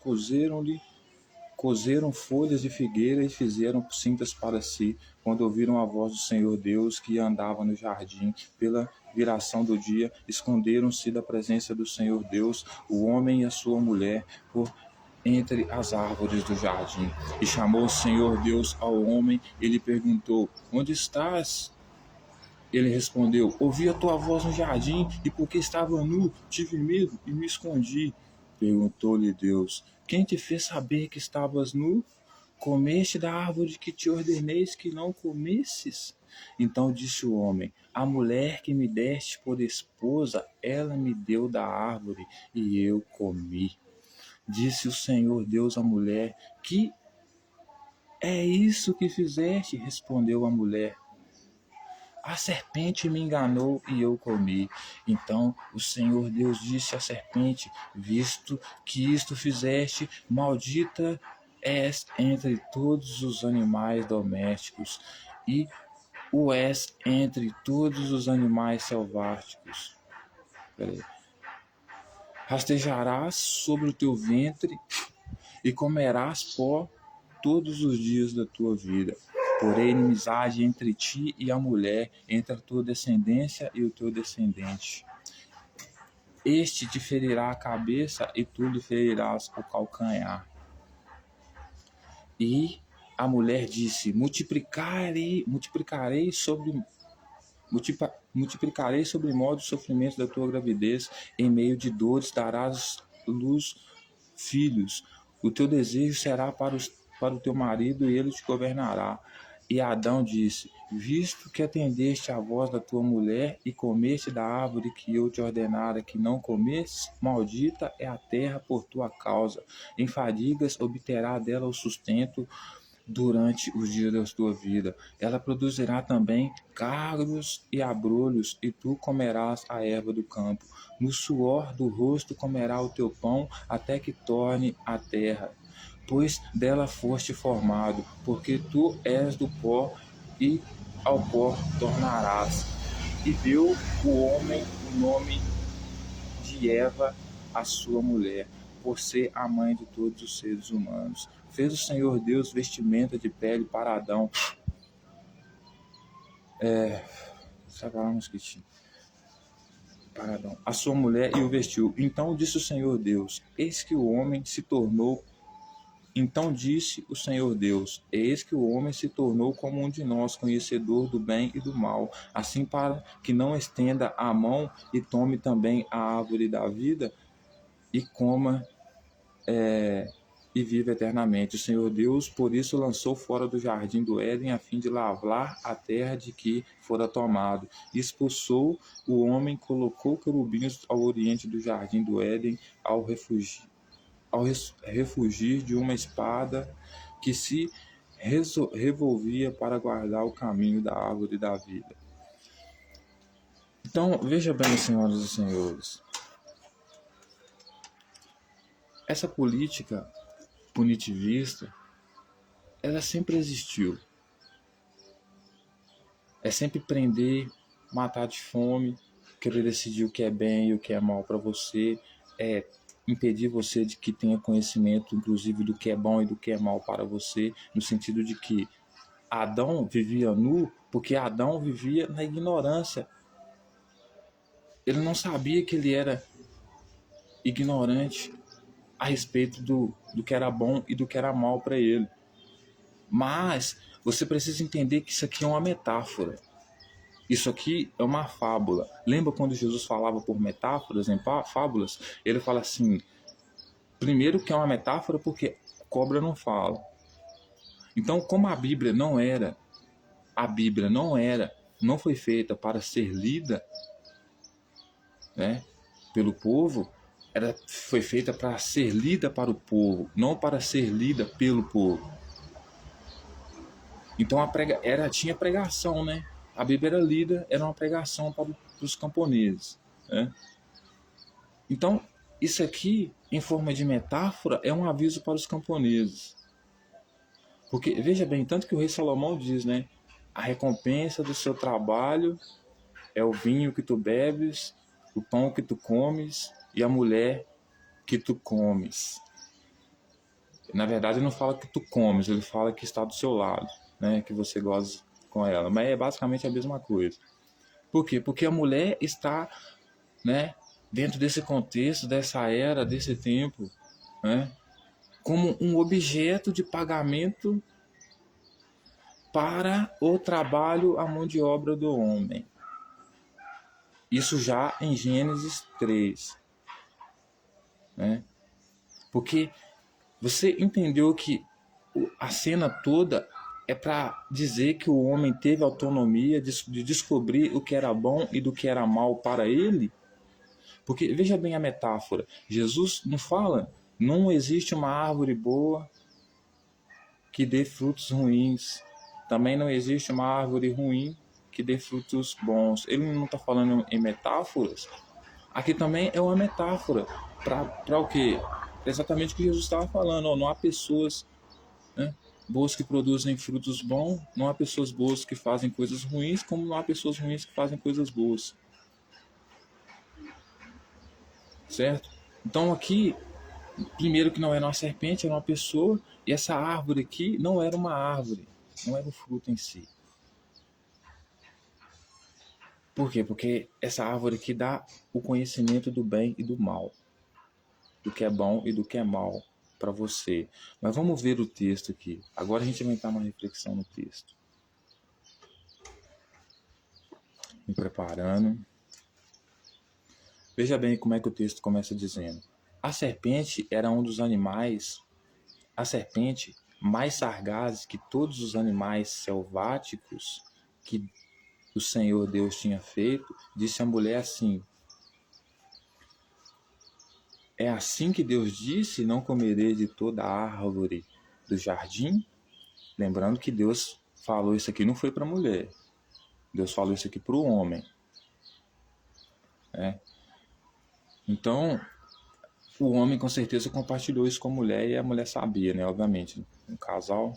cozeram folhas de figueira e fizeram cintas para si, quando ouviram a voz do Senhor Deus que andava no jardim pela viração do dia, esconderam-se da presença do Senhor Deus, o homem e a sua mulher, por entre as árvores do jardim. E chamou o Senhor Deus ao homem e lhe perguntou: onde estás? Ele respondeu: ouvi a tua voz no jardim, e porque estava nu, tive medo e me escondi. Perguntou-lhe Deus: quem te fez saber que estavas nu? Comeste da árvore que te ordeneis que não comesses? Então disse o homem: a mulher que me deste por esposa, ela me deu da árvore, e eu comi. Disse o Senhor Deus à mulher: que é isso que fizeste? Respondeu a mulher: a serpente me enganou e eu comi. Então o Senhor Deus disse à serpente: visto que isto fizeste, maldita és entre todos os animais domésticos e o és entre todos os animais selváticos. Rastejarás sobre o teu ventre e comerás pó todos os dias da tua vida. Porém, inimizade entre ti e a mulher, entre a tua descendência e o teu descendente. Este te ferirá a cabeça e tu lhe ferirás o calcanhar. E a mulher disse: multiplicarei sobre modo o sofrimento da tua gravidez, em meio de dores darás luz filhos. O teu desejo será para o teu marido e ele te governará. E Adão disse: visto que atendeste à voz da tua mulher e comeste da árvore que eu te ordenara que não comesses, maldita é a terra por tua causa. Em fadigas obterá dela o sustento durante os dias da tua vida. Ela produzirá também cargos e abrolhos, e tu comerás a erva do campo. No suor do rosto comerá o teu pão, até que torne a terra, pois dela foste formado, porque tu és do pó, e ao pó tornarás. E deu o homem o nome de Eva, a sua mulher, por ser a mãe de todos os seres humanos. Fez o Senhor Deus vestimenta de pele para Adão. Para Adão, a sua mulher, e o vestiu. Então disse o Senhor Deus: eis que o homem se tornou Então disse o Senhor Deus: eis que o homem se tornou como um de nós, conhecedor do bem e do mal, assim para que não estenda a mão e tome também a árvore da vida e coma e viva eternamente. O Senhor Deus, por isso, lançou fora do jardim do Éden, a fim de lavrar a terra de que fora tomado. Expulsou o homem, colocou querubins ao oriente do jardim do Éden, ao refugir de uma espada que se revolvia para guardar o caminho da árvore da vida. Então, veja bem, senhoras e senhores, essa política punitivista, ela sempre existiu. É sempre prender, matar de fome, querer decidir o que é bem e o que é mal para você, impedir você de que tenha conhecimento, inclusive, do que é bom e do que é mal para você, no sentido de que Adão vivia nu porque Adão vivia na ignorância. Ele não sabia que ele era ignorante a respeito do que era bom e do que era mal para ele. Mas você precisa entender que isso aqui é uma metáfora. Isso aqui é uma fábula. Lembra quando Jesus falava por metáforas, em fábulas? Ele fala assim, primeiro que é uma metáfora porque cobra não fala. Então, como a Bíblia não foi feita para ser lida, né, pelo povo, foi feita para ser lida para o povo, não para ser lida pelo povo. Então tinha pregação, né? A Bíblia era lida, era uma pregação para os camponeses, né? Então, isso aqui, em forma de metáfora, é um aviso para os camponeses. Porque, veja bem, tanto que o rei Salomão diz, né? A recompensa do seu trabalho é o vinho que tu bebes, o pão que tu comes e a mulher que tu comes. Na verdade, ele não fala que tu comes, ele fala que está do seu lado, né? Que você goza com ela. Mas é basicamente a mesma coisa. Por quê? Porque a mulher está, né, dentro desse contexto, dessa era, desse tempo, né, como um objeto de pagamento para o trabalho, a mão de obra do homem. Isso já em Gênesis 3. Né? Porque você entendeu que a cena toda é para dizer que o homem teve autonomia de descobrir o que era bom e do que era mal para ele? Porque veja bem a metáfora. Jesus não fala, não existe uma árvore boa que dê frutos ruins. Também não existe uma árvore ruim que dê frutos bons. Ele não está falando em metáforas. Aqui também é uma metáfora para o quê? Exatamente o que Jesus estava falando. Ó, não há pessoas, né, boas que produzem frutos bons, não há pessoas boas que fazem coisas ruins, como não há pessoas ruins que fazem coisas boas. Certo? Então aqui, primeiro que não era uma serpente, era uma pessoa, e essa árvore aqui não era uma árvore, não era o fruto em si. Por quê? Porque essa árvore aqui dá o conhecimento do bem e do mal, do que é bom e do que é mal para você. Mas vamos ver o texto aqui. Agora a gente vai entrar uma reflexão no texto. Me preparando. Veja bem como é que o texto começa dizendo. A serpente era um dos animais, a serpente mais sagaz que todos os animais selváticos que o Senhor Deus tinha feito, disse à mulher assim: é assim que Deus disse, não comerei de toda a árvore do jardim? Lembrando que Deus falou isso aqui não foi para a mulher. Deus falou isso aqui para o homem. Então, o homem com certeza compartilhou isso com a mulher e a mulher sabia, né? Obviamente, um casal.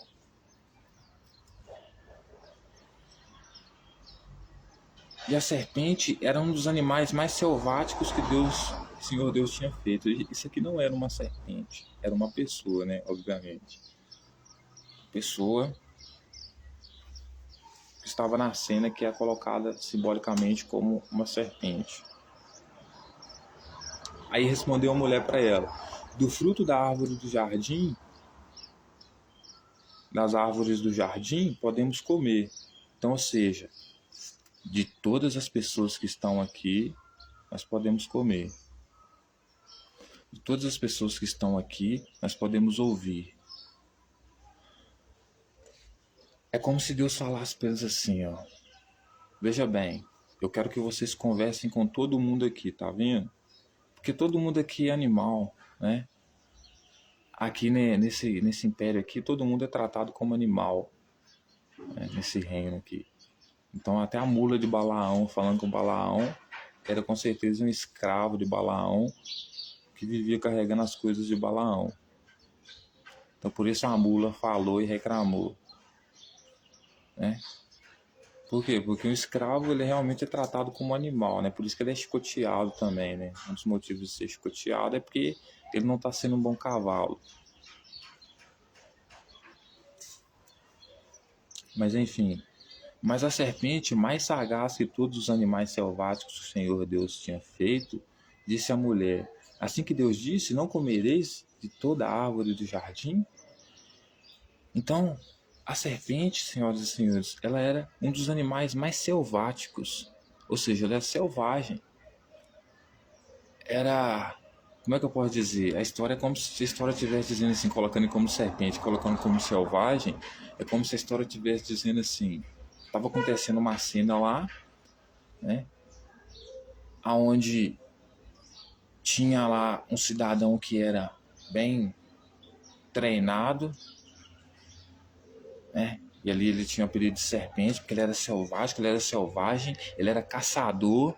E a serpente era um dos animais mais selváticos que o Senhor Deus tinha feito. Isso aqui não era uma serpente, era uma pessoa, né? Obviamente. Pessoa que estava na cena, que é colocada simbolicamente como uma serpente. Aí respondeu a mulher para ela: do fruto da árvore do jardim, das árvores do jardim, podemos comer. Então, ou seja, de todas as pessoas que estão aqui, nós podemos comer. De todas as pessoas que estão aqui, nós podemos ouvir. É como se Deus falasse para eles assim, ó. Veja bem, eu quero que vocês conversem com todo mundo aqui, tá vendo? Porque todo mundo aqui é animal, né? Aqui, né, nesse império aqui, todo mundo é tratado como animal, né, nesse reino aqui. Então até a mula de Balaão, falando com Balaão, era com certeza um escravo de Balaão que vivia carregando as coisas de Balaão. Então por isso a mula falou e reclamou. Né? Por quê? Porque o escravo ele realmente é tratado como animal, né? Por isso que ele é chicoteado também, né? Um dos motivos de ser chicoteado é porque ele não está sendo um bom cavalo. Mas enfim, mas a serpente, mais sagaz que todos os animais selváticos que o Senhor Deus tinha feito, disse à mulher: assim que Deus disse, não comereis de toda a árvore do jardim? Então, a serpente, senhoras e senhores, ela era um dos animais mais selváticos, ou seja, ela era selvagem. Era, como é que eu posso dizer? A história é como se a história estivesse dizendo assim, colocando como serpente, colocando como selvagem, é como se a história estivesse dizendo assim, estava acontecendo uma cena lá, né, aonde tinha lá um cidadão que era bem treinado, né? E ali ele tinha o apelido de serpente, porque ele era selvagem, ele era caçador,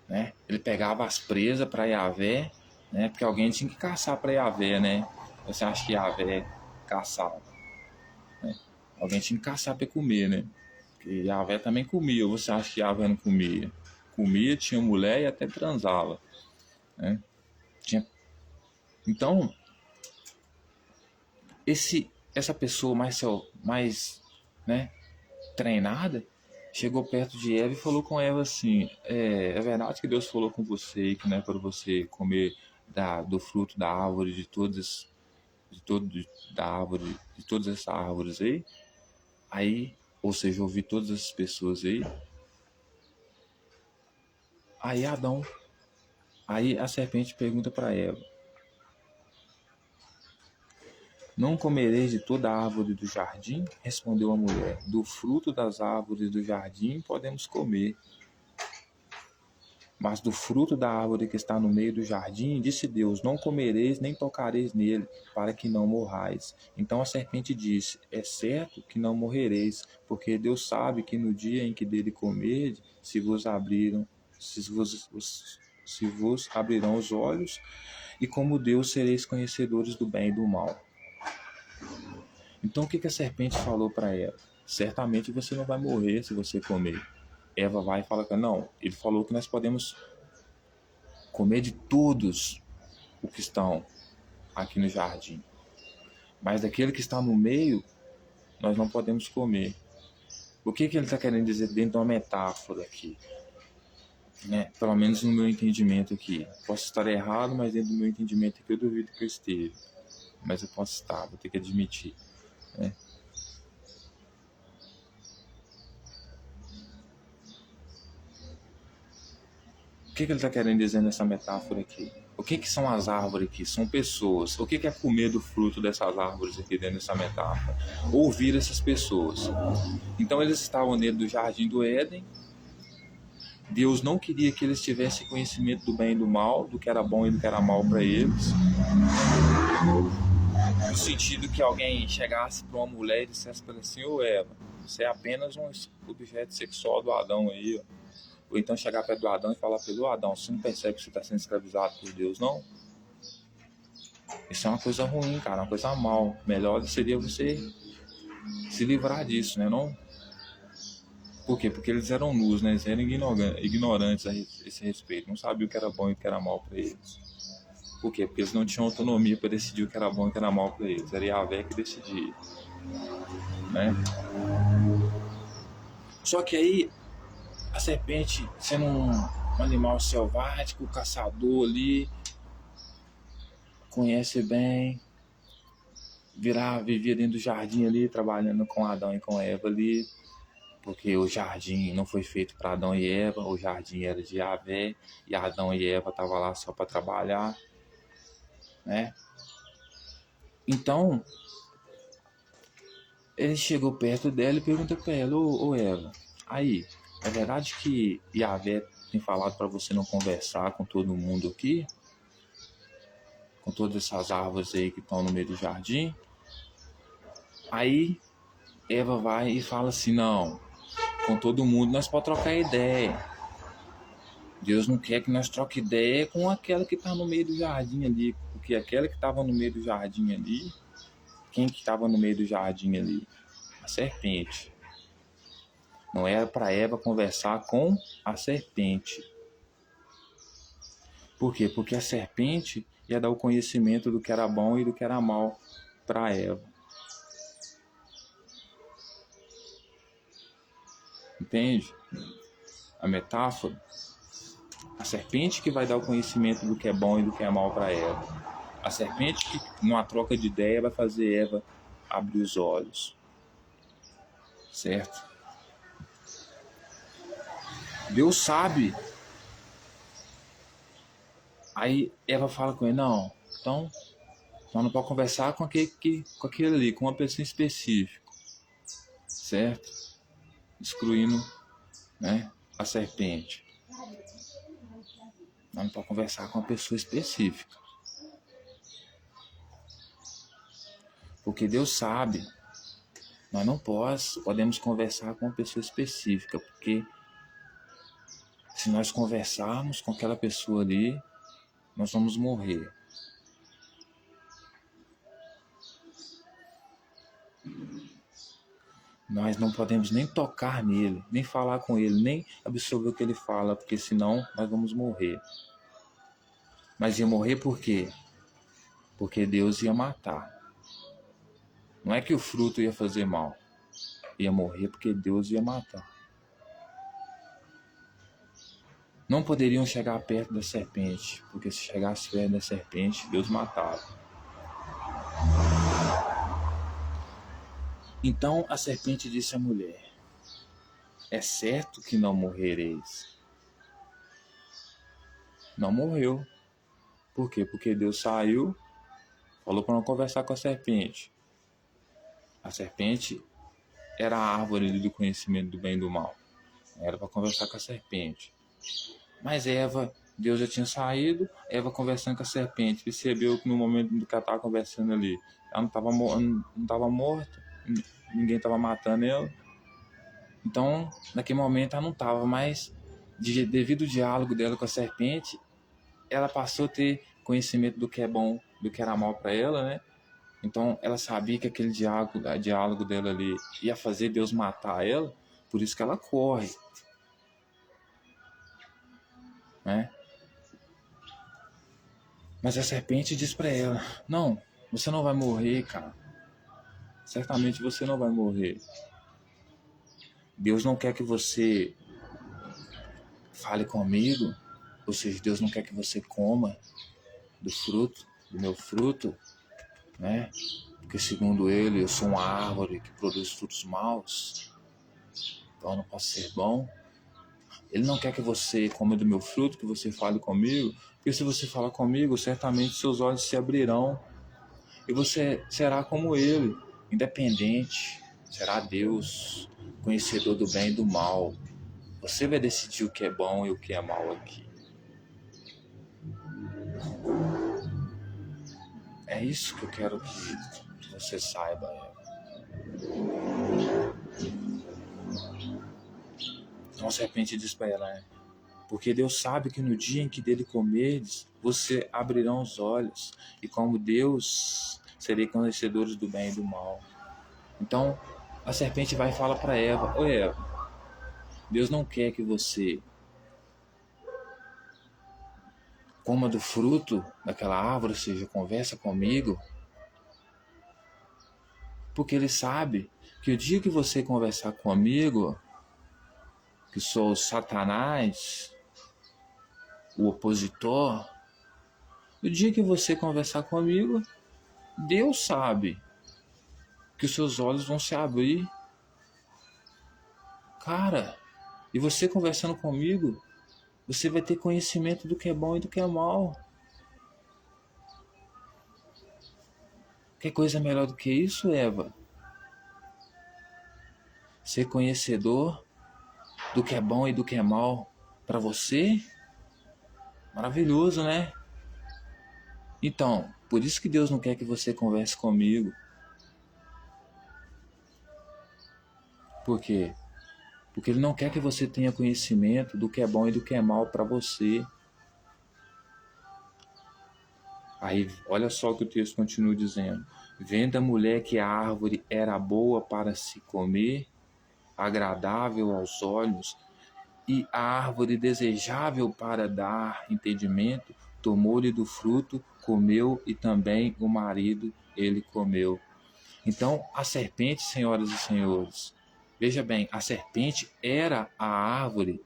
né? Ele pegava as presas para Yahvé, né? Porque alguém tinha que caçar para Yahvé, né? Você acha que Yahvé caçava? Né? Alguém tinha que caçar para comer, né? Porque Yahvé também comia, ou você acha que Yahvé não comia? Comia, tinha mulher e até transava, né? Tinha... Então, essa pessoa mais né, treinada, chegou perto de Eva e falou com Eva assim: é verdade que Deus falou com você que não é para você comer do fruto da árvore de todo, da árvore, de todas essas árvores aí? Aí, ou seja, ouvir todas essas pessoas aí. Aí Adão, aí a serpente pergunta para Eva: não comereis de toda a árvore do jardim? Respondeu a mulher: do fruto das árvores do jardim podemos comer. Mas do fruto da árvore que está no meio do jardim, disse Deus: não comereis nem tocareis nele, para que não morrais. Então a serpente disse: é certo que não morrereis, porque Deus sabe que no dia em que dele comerdes, se vos abrirão os olhos, e como Deus sereis conhecedores do bem e do mal. Então o que a serpente falou para Eva? Certamente você não vai morrer se você comer. Eva vai e fala que não, ele falou que nós podemos comer de todos os que estão aqui no jardim, mas daquele que está no meio, nós não podemos comer. O que ele está querendo dizer dentro de uma metáfora aqui? Né? Pelo menos no meu entendimento aqui. Posso estar errado, mas dentro do meu entendimento aqui eu duvido que eu esteja. Mas eu posso estar, vou ter que admitir. Né? O que ele está querendo dizer nessa metáfora aqui? O que são as árvores aqui? São pessoas. O que é comer do fruto dessas árvores aqui dentro dessa metáfora? Ouvir essas pessoas. Então eles estavam dentro do jardim do Éden. Deus não queria que eles tivessem conhecimento do bem e do mal, do que era bom e do que era mal para eles. No sentido que alguém chegasse para uma mulher e dissesse para ela assim: ô Eva, você é apenas um objeto sexual do Adão aí, ó. Ou então chegar perto do Adão e falar para ele: ô Adão, você não percebe que você está sendo escravizado por Deus, não? Isso é uma coisa ruim, cara, uma coisa mal. Melhor seria você se livrar disso, né, não? Por quê? Porque eles eram nus, né? Eles eram ignorantes a esse respeito. Não sabiam o que era bom e o que era mal para eles. Por quê? Porque eles não tinham autonomia para decidir o que era bom e o que era mal para eles. Era Yahvé que decidia, né? Só que aí a serpente, sendo um animal selvático, caçador ali, conhece bem, vivia dentro do jardim ali, trabalhando com Adão e com Eva ali, porque o jardim não foi feito para Adão e Eva, o jardim era de Yahvé, e Adão e Eva estavam lá só para trabalhar, né? Então, ele chegou perto dela e perguntou para ela: ô Eva, aí, é verdade que Yahvé tem falado para você não conversar com todo mundo aqui? Com todas essas árvores aí que estão no meio do jardim? Aí, Eva vai e fala assim: não, com todo mundo nós podemos trocar ideia. Deus não quer que nós troque ideia com aquela que está no meio do jardim ali, porque aquela que estava no meio do jardim ali, quem que estava no meio do jardim ali? A serpente. Não era para Eva conversar com a serpente. Por quê? Porque a serpente ia dar o conhecimento do que era bom e do que era mal para Eva. Entende? A metáfora? A serpente que vai dar o conhecimento do que é bom e do que é mal para Eva. A serpente que, numa troca de ideia, vai fazer Eva abrir os olhos. Certo? Deus sabe. Aí Eva fala com ele: não, então não pode conversar com aquele ali, com uma pessoa específica. Certo? Excluindo, né, a serpente. Não pode conversar com uma pessoa específica. Porque Deus sabe. Nós não podemos conversar com uma pessoa específica, porque se nós conversarmos com aquela pessoa ali, nós vamos morrer. Nós não podemos nem tocar nele, nem falar com ele, nem absorver o que ele fala, porque senão nós vamos morrer. Mas ia morrer por quê? Porque Deus ia matar. Não é que o fruto ia fazer mal. Ia morrer porque Deus ia matar. não poderiam chegar perto da serpente, porque se chegasse perto da serpente, Deus matava. Então a serpente disse à mulher: é certo que não morrereis. Não morreu. Por quê? Porque Deus saiu, falou para não conversar com a serpente. A serpente era a árvore do conhecimento do bem e do mal. Era para conversar com a serpente. Mas Eva, Deus já tinha saído, Eva conversando com a serpente, percebeu que no momento que ela estava conversando ali, ela não estava morta, ninguém estava matando ela. Então, naquele momento, ela não estava mais, devido ao diálogo dela com a serpente, ela passou a ter conhecimento do que é bom, do que era mal para ela, né? Então, ela sabia que aquele diálogo dela ali ia fazer Deus matar ela, por isso que ela corre, né? Mas a serpente diz para ela: não, você não vai morrer, cara. Certamente você não vai morrer. Deus não quer que você fale comigo, ou seja, Deus não quer que você coma do fruto, do meu fruto, né? Porque segundo ele, eu sou uma árvore que produz frutos maus, então eu não posso ser bom. Ele não quer que você coma do meu fruto, que você fale comigo, porque se você falar comigo, certamente seus olhos se abrirão e você será como ele, independente, será Deus, conhecedor do bem e do mal. Você vai decidir o que é bom e o que é mal aqui. É isso que eu quero que você saiba, Eva. Então a serpente diz para ela, porque Deus sabe que no dia em que dele comerdes, você abrirão os olhos, e como Deus, serei conhecedores do bem e do mal. Então a serpente vai e fala para Eva: ô Eva, Deus não quer que você coma do fruto daquela árvore, ou seja, conversa comigo, porque ele sabe que o dia que você conversar comigo, que sou Satanás, o opositor, o dia que você conversar comigo, Deus sabe que os seus olhos vão se abrir. Cara, e você conversando comigo, você vai ter conhecimento do que é bom e do que é mal. Que coisa melhor do que isso, Eva? Ser conhecedor do que é bom e do que é mal para você? Maravilhoso, né? Então, por isso que Deus não quer que você converse comigo. Por quê? Porque Ele não quer que você tenha conhecimento do que é bom e do que é mal para você. Aí, olha só o que o texto continua dizendo. Vendo a mulher que a árvore era boa para se comer, agradável aos olhos, e a árvore desejável para dar entendimento, tomou-lhe do fruto, comeu, e também o marido ele comeu. Então, a serpente, senhoras e senhores, veja bem, a serpente era a árvore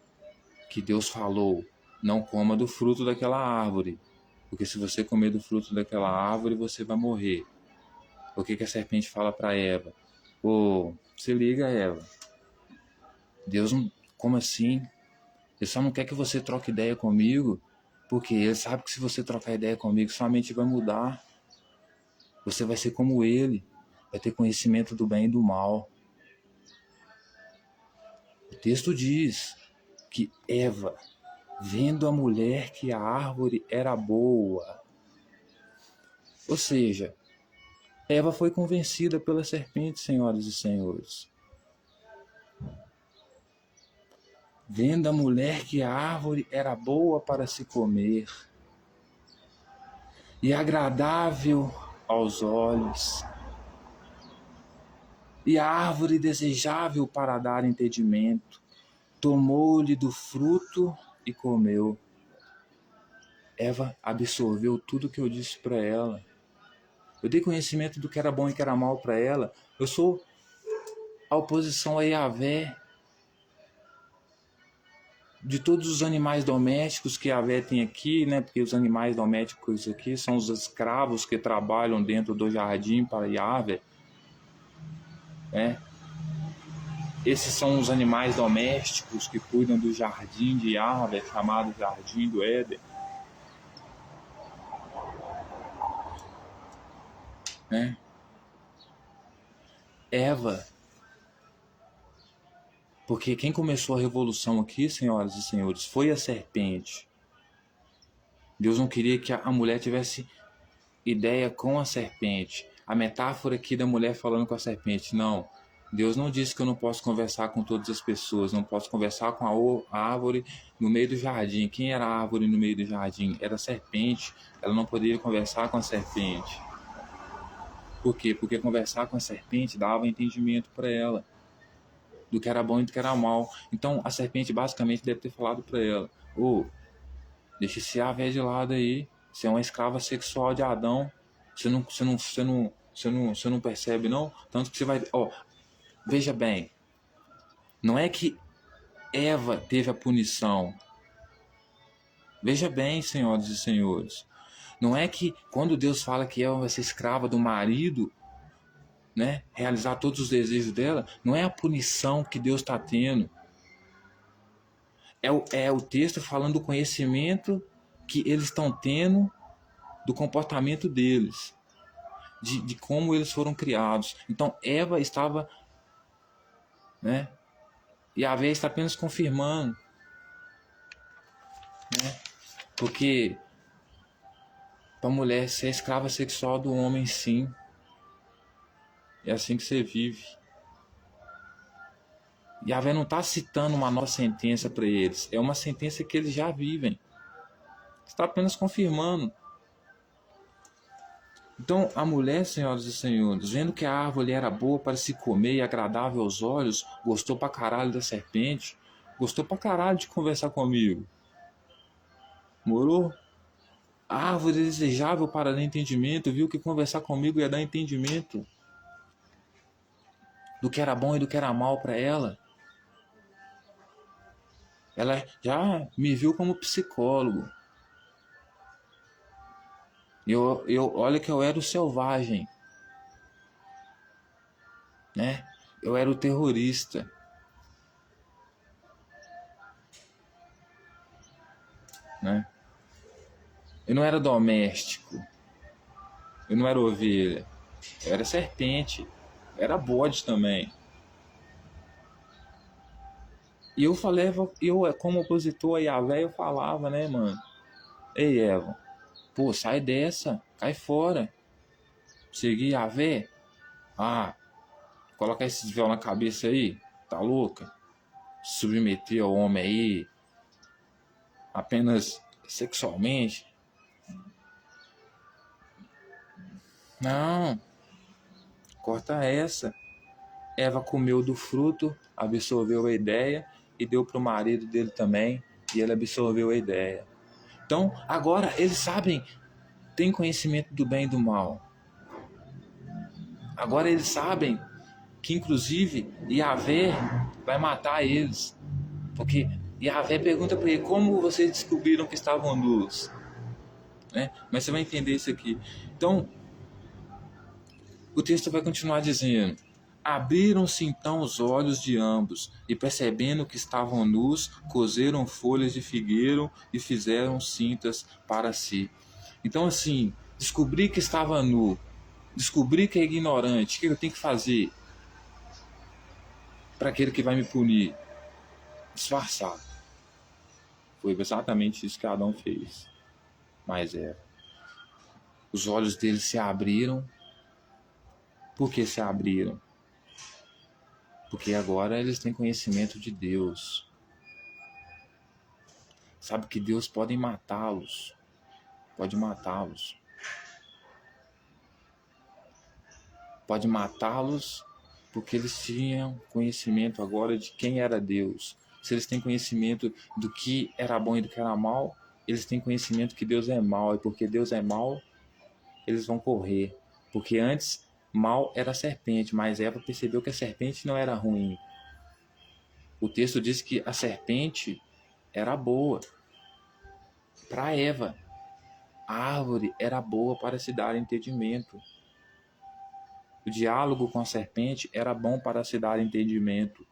que Deus falou: não coma do fruto daquela árvore, porque se você comer do fruto daquela árvore, você vai morrer. O que a serpente fala para Eva? Se liga, Eva. Deus não, como assim? Ele só não quer que você troque ideia comigo, porque ele sabe que se você trocar ideia comigo, sua mente vai mudar. Você vai ser como ele, vai ter conhecimento do bem e do mal. O texto diz que Eva, vendo a mulher que a árvore era boa, ou seja, Eva foi convencida pela serpente, senhoras e senhores. Vendo a mulher que a árvore era boa para se comer e agradável aos olhos, e a árvore desejável para dar entendimento, tomou-lhe do fruto e comeu. Eva absorveu tudo que eu disse para ela. Eu dei conhecimento do que era bom e que era mal para ela. Eu sou a oposição a Yahvé. de todos os animais domésticos que Yahvé tem aqui, né? Porque os animais domésticos aqui são os escravos que trabalham dentro do jardim para Yahvé, né? Esses são os animais domésticos que cuidam do jardim de Yahvé, chamado Jardim do Éden, né? Eva, porque quem começou a revolução aqui, senhoras e senhores, foi a serpente. Deus não queria que a mulher tivesse ideia com a serpente. A metáfora aqui da mulher falando com a serpente, não. Deus não disse que eu não posso conversar com todas as pessoas, não posso conversar com a árvore no meio do jardim. Quem era a árvore no meio do jardim? Era a serpente. Ela não poderia conversar com a serpente. Por quê? Porque conversar com a serpente dava entendimento para ela do que era bom e do que era mal. Então a serpente basicamente deve ter falado para ela: deixa esse Yahvé de lado aí, você é uma escrava sexual de Adão, você não percebe não? Tanto que você vai... veja bem, não é que Eva teve a punição. Veja bem, senhoras e senhores, não é que quando Deus fala que Eva vai ser escrava do marido, né, realizar todos os desejos dela, não é a punição que Deus está tendo. É o texto falando do conhecimento que eles estão tendo do comportamento deles, de como eles foram criados. Então Eva estava, né, e a Yahvé está apenas confirmando, né, porque para a mulher ser escrava sexual do homem, sim, é assim que você vive. E a Yahvé não está citando uma nova sentença para eles, é uma sentença que eles já vivem. Está apenas confirmando. Então a mulher, senhoras e senhores, vendo que a árvore era boa para se comer e agradável aos olhos, gostou pra caralho da serpente, gostou pra caralho de conversar comigo. Morou? A árvore desejável para dar entendimento, viu que conversar comigo ia dar entendimento do que era bom e do que era mal para ela. Ela já me viu como psicólogo. Olha que eu era o selvagem, né? Eu era o terrorista, né? Eu não era doméstico, eu não era ovelha, eu era serpente, eu era bode também. E eu falava, como opositor a Yahvé, eu falava, né, mano? Ei, Eva, pô, sai dessa, cai fora. Seguir Yahvé? Colocar esse véu na cabeça aí, tá louca? Submeter ao homem aí, apenas sexualmente? Não, corta essa. Eva comeu do fruto, absorveu a ideia e deu pro marido dele também, e ele absorveu a ideia. Então, agora eles sabem, têm conhecimento do bem e do mal. Agora eles sabem que, inclusive, Yahvé vai matar eles. Porque Yahvé pergunta para ele: como vocês descobriram que estavam nus? Né? Mas você vai entender isso aqui. Então, o texto vai continuar dizendo: abriram-se então os olhos de ambos, e percebendo que estavam nus, coseram folhas de figueiro e fizeram cintas para si. Então, assim, descobri que estava nu, descobri que é ignorante, o que eu tenho que fazer para aquele que vai me punir? Disfarçar. Foi exatamente isso que Adão fez. Mas os olhos dele se abriram. Por que se abriram? Porque agora eles têm conhecimento de Deus. Sabe que Deus pode matá-los. Pode matá-los. Pode matá-los porque eles tinham conhecimento agora de quem era Deus. Se eles têm conhecimento do que era bom e do que era mal, eles têm conhecimento que Deus é mal. E porque Deus é mal, eles vão correr. Porque antes, mal era a serpente, mas Eva percebeu que a serpente não era ruim. O texto diz que a serpente era boa para Eva. A árvore era boa para se dar entendimento. O diálogo com a serpente era bom para se dar entendimento.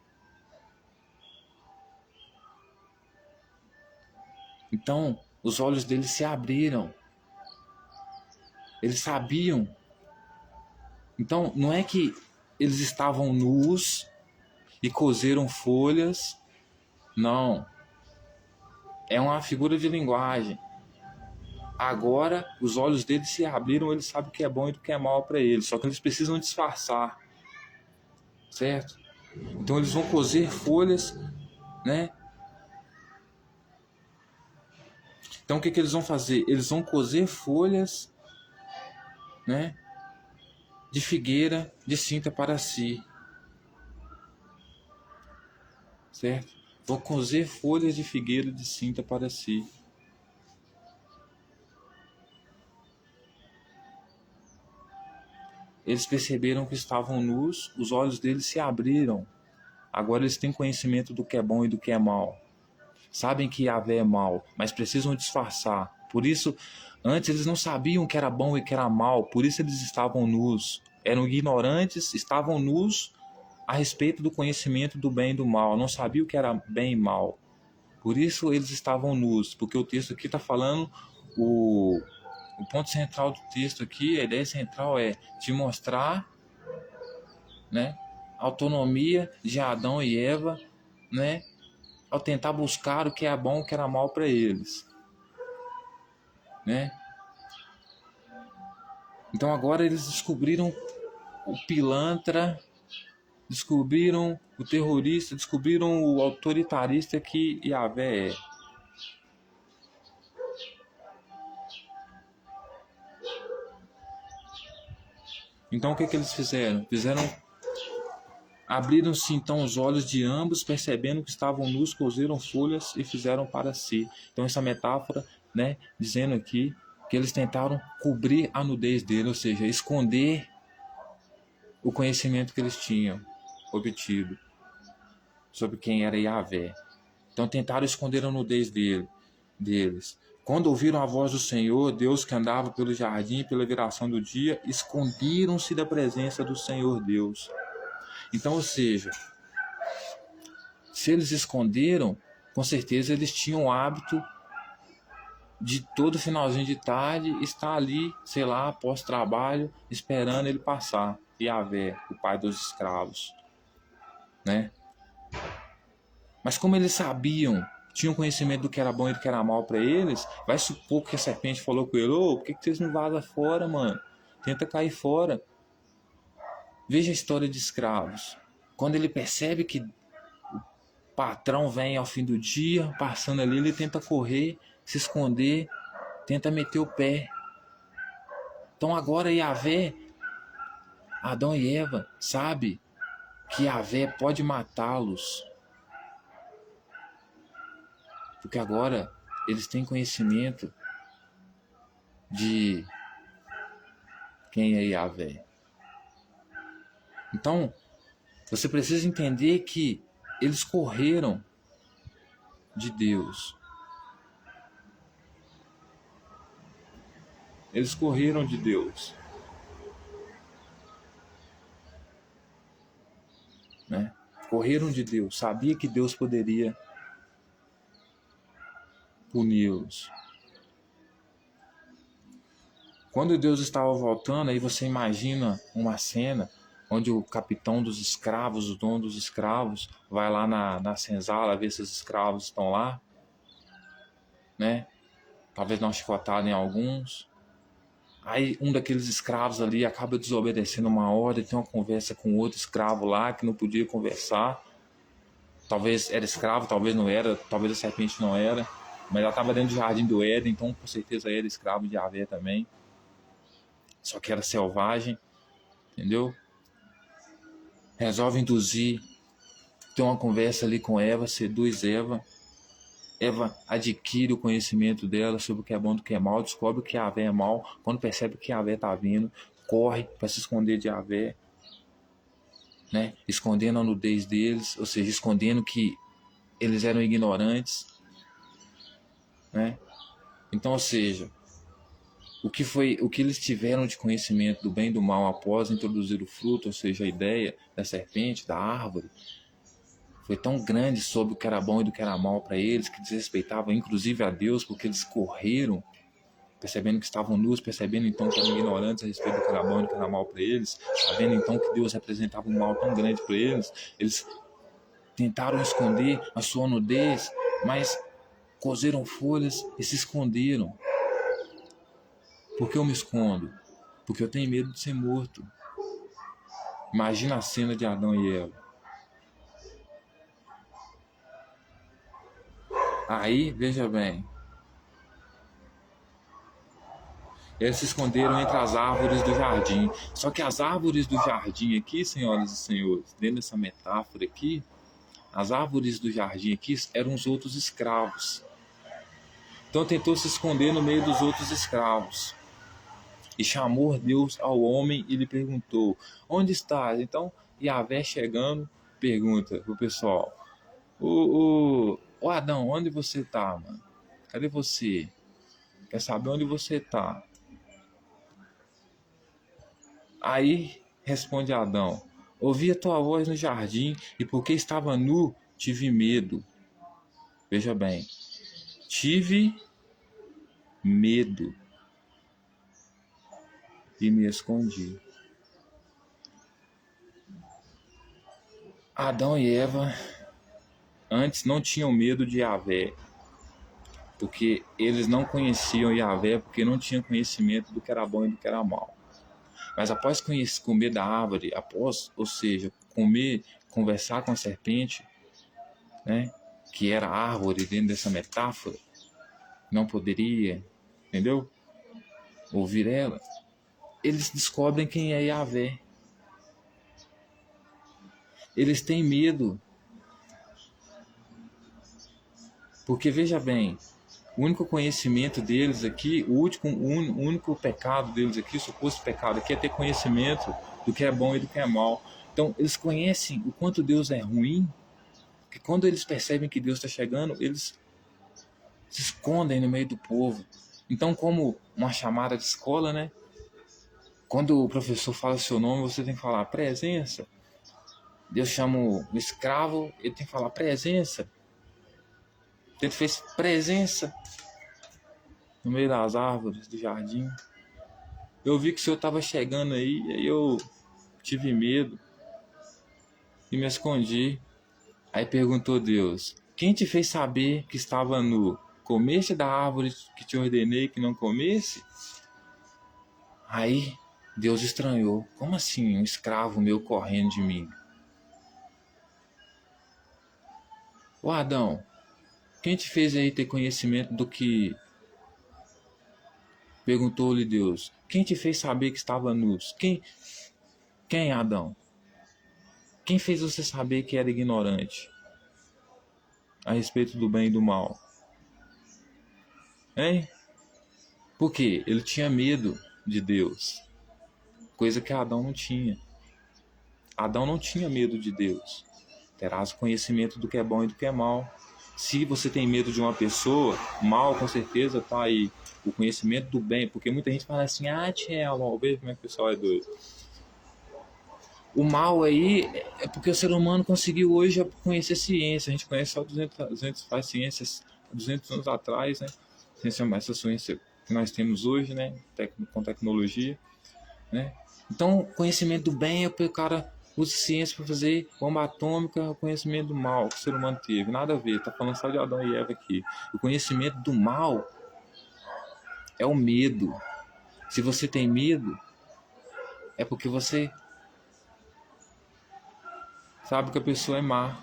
Então, os olhos deles se abriram. Eles sabiam. Então, não é que eles estavam nus e coseram folhas. Não. É uma figura de linguagem. Agora, os olhos deles se abriram, eles sabem o que é bom e o que é mal para eles. Só que eles precisam disfarçar. Certo? Então, eles vão coser folhas, né? Então, o que eles vão fazer? Eles vão coser folhas, né, de figueira de cinta para si. Certo? Vão coser folhas de figueira de cinta para si. Eles perceberam que estavam nus, os olhos deles se abriram. Agora eles têm conhecimento do que é bom e do que é mal. Sabem que Yahvé é mal, mas precisam disfarçar. Por isso, antes eles não sabiam o que era bom e o que era mal, por isso eles estavam nus. Eram ignorantes, estavam nus a respeito do conhecimento do bem e do mal. Não sabiam o que era bem e mal. Por isso eles estavam nus, porque o texto aqui está falando, o ponto central do texto aqui, a ideia central é te mostrar, né, a autonomia de Adão e Eva, né, ao tentar buscar o que é bom e o que era mal para eles, né? Então agora eles descobriram o pilantra, descobriram o terrorista, descobriram o autoritarista que Yahvé é. Então o que eles fizeram? Abriram-se então os olhos de ambos, percebendo que estavam nus, coseram folhas e fizeram para si. Então essa metáfora, né, dizendo aqui que eles tentaram cobrir a nudez dele, ou seja, esconder o conhecimento que eles tinham obtido sobre quem era Yahvé. Então tentaram esconder a nudez deles. Quando ouviram a voz do Senhor, Deus que andava pelo jardim pela viração do dia, esconderam-se da presença do Senhor Deus. Então, ou seja, se eles esconderam, com certeza eles tinham o hábito de todo finalzinho de tarde estar ali, sei lá, pós-trabalho, esperando ele passar. Yahvé, o pai dos escravos, né? Mas como eles sabiam, tinham conhecimento do que era bom e do que era mal para eles, vai supor que a serpente falou com ele: ô, por que vocês não vazam fora, mano? Tenta cair fora. Veja a história de escravos. Quando ele percebe que o patrão vem ao fim do dia, passando ali, ele tenta correr, se esconder, tenta meter o pé. Então agora Yahvé, Adão e Eva, sabe que Yahvé pode matá-los. Porque agora eles têm conhecimento de quem é Yahvé. Então, você precisa entender que eles correram de Deus. Eles correram de Deus. Né? Correram de Deus. Sabia que Deus poderia puni-los. Quando Deus estava voltando, aí você imagina uma cena onde o capitão dos escravos, o dono dos escravos, vai lá na senzala ver se os escravos estão lá, né? Talvez não chicotada em alguns. Aí um daqueles escravos ali acaba desobedecendo uma ordem, tem uma conversa com outro escravo lá que não podia conversar. Talvez era escravo, talvez não era, talvez a serpente não era, mas ela estava dentro do jardim do Éden, então com certeza era escravo de Yahvé também. Só que era selvagem, entendeu? Resolve induzir, tem uma conversa ali com Eva, seduz Eva. Eva adquire o conhecimento dela sobre o que é bom e o que é mal, descobre que Yahvé é mal. Quando percebe que Yahvé está vindo, corre para se esconder de Yahvé, né? Escondendo a nudez deles, ou seja, escondendo que eles eram ignorantes. né? Então, ou seja, o que eles tiveram de conhecimento do bem e do mal após introduzir o fruto, ou seja, a ideia da serpente, da árvore, foi tão grande sobre o que era bom e do que era mal para eles, que desrespeitavam inclusive a Deus, porque eles correram, percebendo que estavam nus, percebendo então que eram ignorantes a respeito do que era bom e do que era mal para eles, sabendo então que Deus representava um mal tão grande para eles, eles tentaram esconder a sua nudez, mas coseram folhas e se esconderam. Por que eu me escondo? Porque eu tenho medo de ser morto. Imagina a cena de Adão e Eva. Aí, veja bem, eles se esconderam entre as árvores do jardim. Só que as árvores do jardim aqui, senhoras e senhores, dentro dessa metáfora aqui, as árvores do jardim aqui eram os outros escravos. Então tentou se esconder no meio dos outros escravos. E chamou Deus ao homem e lhe perguntou: onde estás? Então, Yahvé chegando, pergunta pro pessoal: Ô Adão, onde você tá, mano? Cadê você? Quer saber onde você tá? Aí responde Adão: ouvi a tua voz no jardim e porque estava nu, tive medo. Veja bem, tive medo e me escondi. Adão e Eva antes não tinham medo de Yahvé, porque eles não conheciam Yahvé, porque não tinham conhecimento do que era bom e do que era mal. Mas após comer da árvore, ou seja, conversar com a serpente, né, que era a árvore dentro dessa metáfora, não poderia, entendeu? Ouvir ela. Eles descobrem quem é Yahvé. Eles têm medo. Porque, veja bem, o único conhecimento deles aqui, o único pecado deles aqui, o suposto pecado aqui é ter conhecimento do que é bom e do que é mal. Então, eles conhecem o quanto Deus é ruim, que quando eles percebem que Deus está chegando, eles se escondem no meio do povo. Então, como uma chamada de escola, né? Quando o professor fala seu nome, você tem que falar presença. Deus chama o escravo, ele tem que falar presença. Ele fez presença no meio das árvores do jardim. Eu vi que o senhor estava chegando aí, e aí eu tive medo e me escondi. Aí perguntou Deus: quem te fez saber que estava nu? Comeste da árvore que te ordenei que não comesse? Aí Deus estranhou: como assim um escravo meu correndo de mim? Ô Adão, quem te fez aí ter conhecimento do que... Perguntou-lhe Deus: quem te fez saber que estava nu? Quem, Adão? Quem fez você saber que era ignorante a respeito do bem e do mal? Hein? Por quê? Ele tinha medo de Deus, coisa que Adão não tinha. Adão não tinha medo de Deus. Terás conhecimento do que é bom e do que é mal. Se você tem medo de uma pessoa, mal com certeza tá aí o conhecimento do bem, porque muita gente fala assim: ah, tia, veja como é que o pessoal é doido. O mal aí é porque o ser humano conseguiu hoje conhecer ciência. A gente conhece só 200 faz ciências 200 anos atrás, né? Essa ciência que nós temos hoje, né? Com tecnologia, né? Então, conhecimento do bem é porque o cara usa ciência para fazer bomba atômica. O conhecimento do mal que o ser humano teve, nada a ver. Tá falando só de Adão e Eva aqui. O conhecimento do mal é o medo. Se você tem medo, é porque você sabe que a pessoa é má.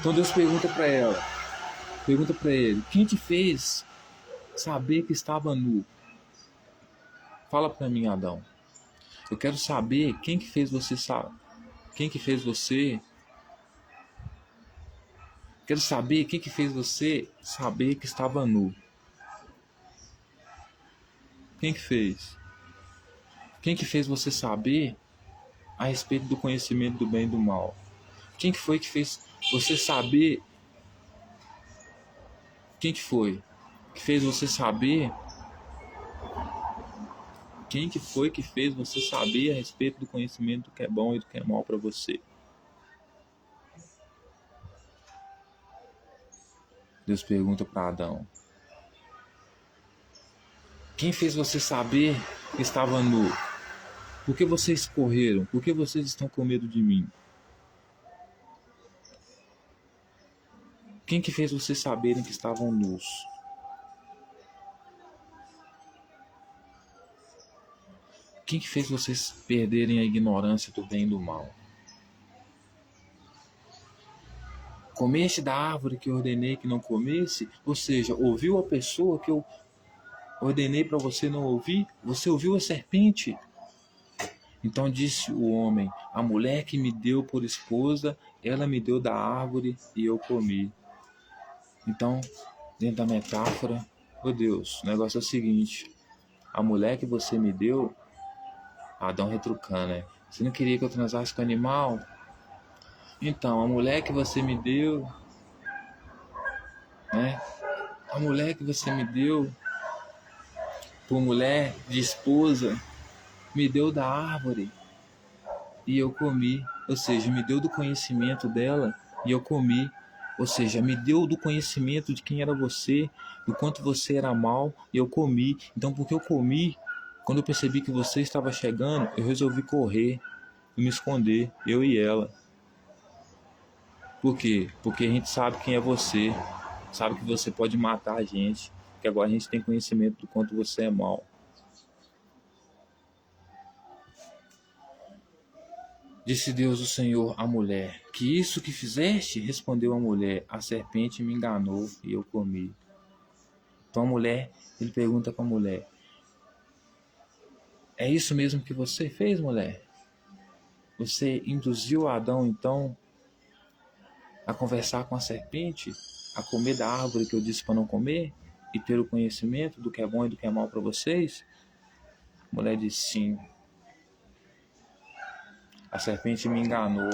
Então Deus pergunta para ele: quem te fez saber que estava nu? Fala para mim, Adão. Eu quero saber quem que fez você saber. Quem que fez você? Quero saber quem que fez você saber que estava nu. Quem que fez? Quem que fez você saber a respeito do conhecimento do bem e do mal? Quem que foi que fez você saber Quem que foi que fez você saber? Quem que foi que fez você saber a respeito do conhecimento do que é bom e do que é mal para você? Deus pergunta para Adão. Quem fez você saber que estava nu? Por que vocês correram? Por que vocês estão com medo de mim? Quem que fez vocês saberem que estavam nus? Quem que fez vocês perderem a ignorância do bem e do mal? Comeste da árvore que eu ordenei que não comesse? Ou seja, ouviu a pessoa que eu ordenei para você não ouvir? Você ouviu a serpente? Então disse o homem: a mulher que me deu por esposa, ela me deu da árvore e eu comi. Então, dentro da metáfora, Deus, o negócio é o seguinte: a mulher que você me deu, Adão retrucando, né? Você não queria que eu transasse com o animal? Então, a mulher que você me deu, né? A mulher que você me deu, por mulher de esposa, me deu da árvore e eu comi. Ou seja, me deu do conhecimento dela e eu comi. Ou seja, me deu do conhecimento de quem era você, do quanto você era mal, e eu comi. Então, porque eu comi, quando eu percebi que você estava chegando, eu resolvi correr e me esconder, eu e ela. Por quê? Porque a gente sabe quem é você, sabe que você pode matar a gente, que agora a gente tem conhecimento do quanto você é mal. Disse Deus o Senhor à mulher: que isso que fizeste? Respondeu a mulher: a serpente me enganou e eu comi. Então a mulher, ele pergunta para a mulher: é isso mesmo que você fez, mulher? Você induziu Adão, então, a conversar com a serpente, a comer da árvore que eu disse para não comer, e ter o conhecimento do que é bom e do que é mal para vocês? A mulher disse: sim. A serpente me enganou.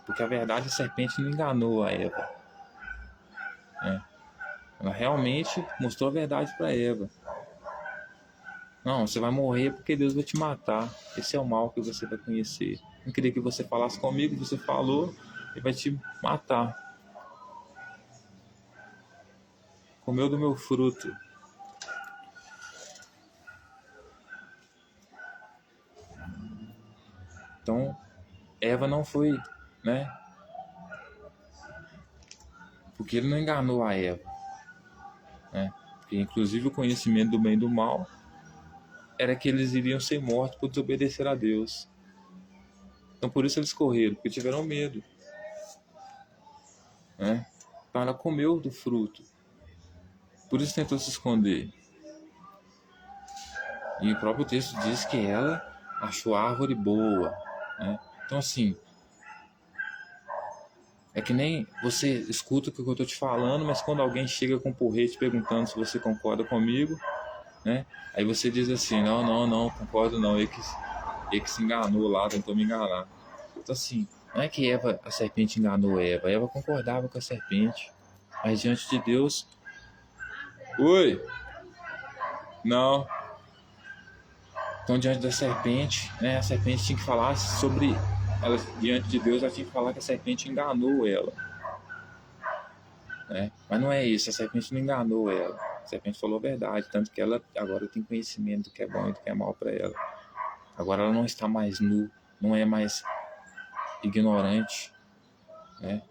Porque a verdade, a serpente não enganou a Eva, né? Ela realmente mostrou a verdade para Eva. Não, você vai morrer porque Deus vai te matar. Esse é o mal que você vai conhecer. Não queria que você falasse comigo, você falou, ele vai te matar. Comeu do meu fruto. Então, Eva não foi, né? Porque ele não enganou a Eva, né? Porque, inclusive, o conhecimento do bem e do mal era que eles iriam ser mortos por desobedecer a Deus. Então, por isso eles correram, porque tiveram medo, né? Então, ela comeu do fruto. Por isso tentou se esconder. E o próprio texto diz que ela achou a árvore boa, né? Então, assim, é que nem você escuta o que eu estou te falando, mas quando alguém chega com um porrete perguntando se você concorda comigo, né? Aí você diz assim: não, concordo não, ele que se enganou lá, tentou me enganar. Então, assim, não é que a serpente enganou Eva concordava com a serpente, mas diante de Deus, oi, não. Então, diante da serpente, né, a serpente tinha que falar sobre ela, diante de Deus, ela tinha que falar que a serpente enganou ela, né? Mas não é isso, a serpente não enganou ela. A serpente falou a verdade, tanto que ela agora tem conhecimento do que é bom e do que é mal para ela. Agora ela não está mais nu, não é mais ignorante, né,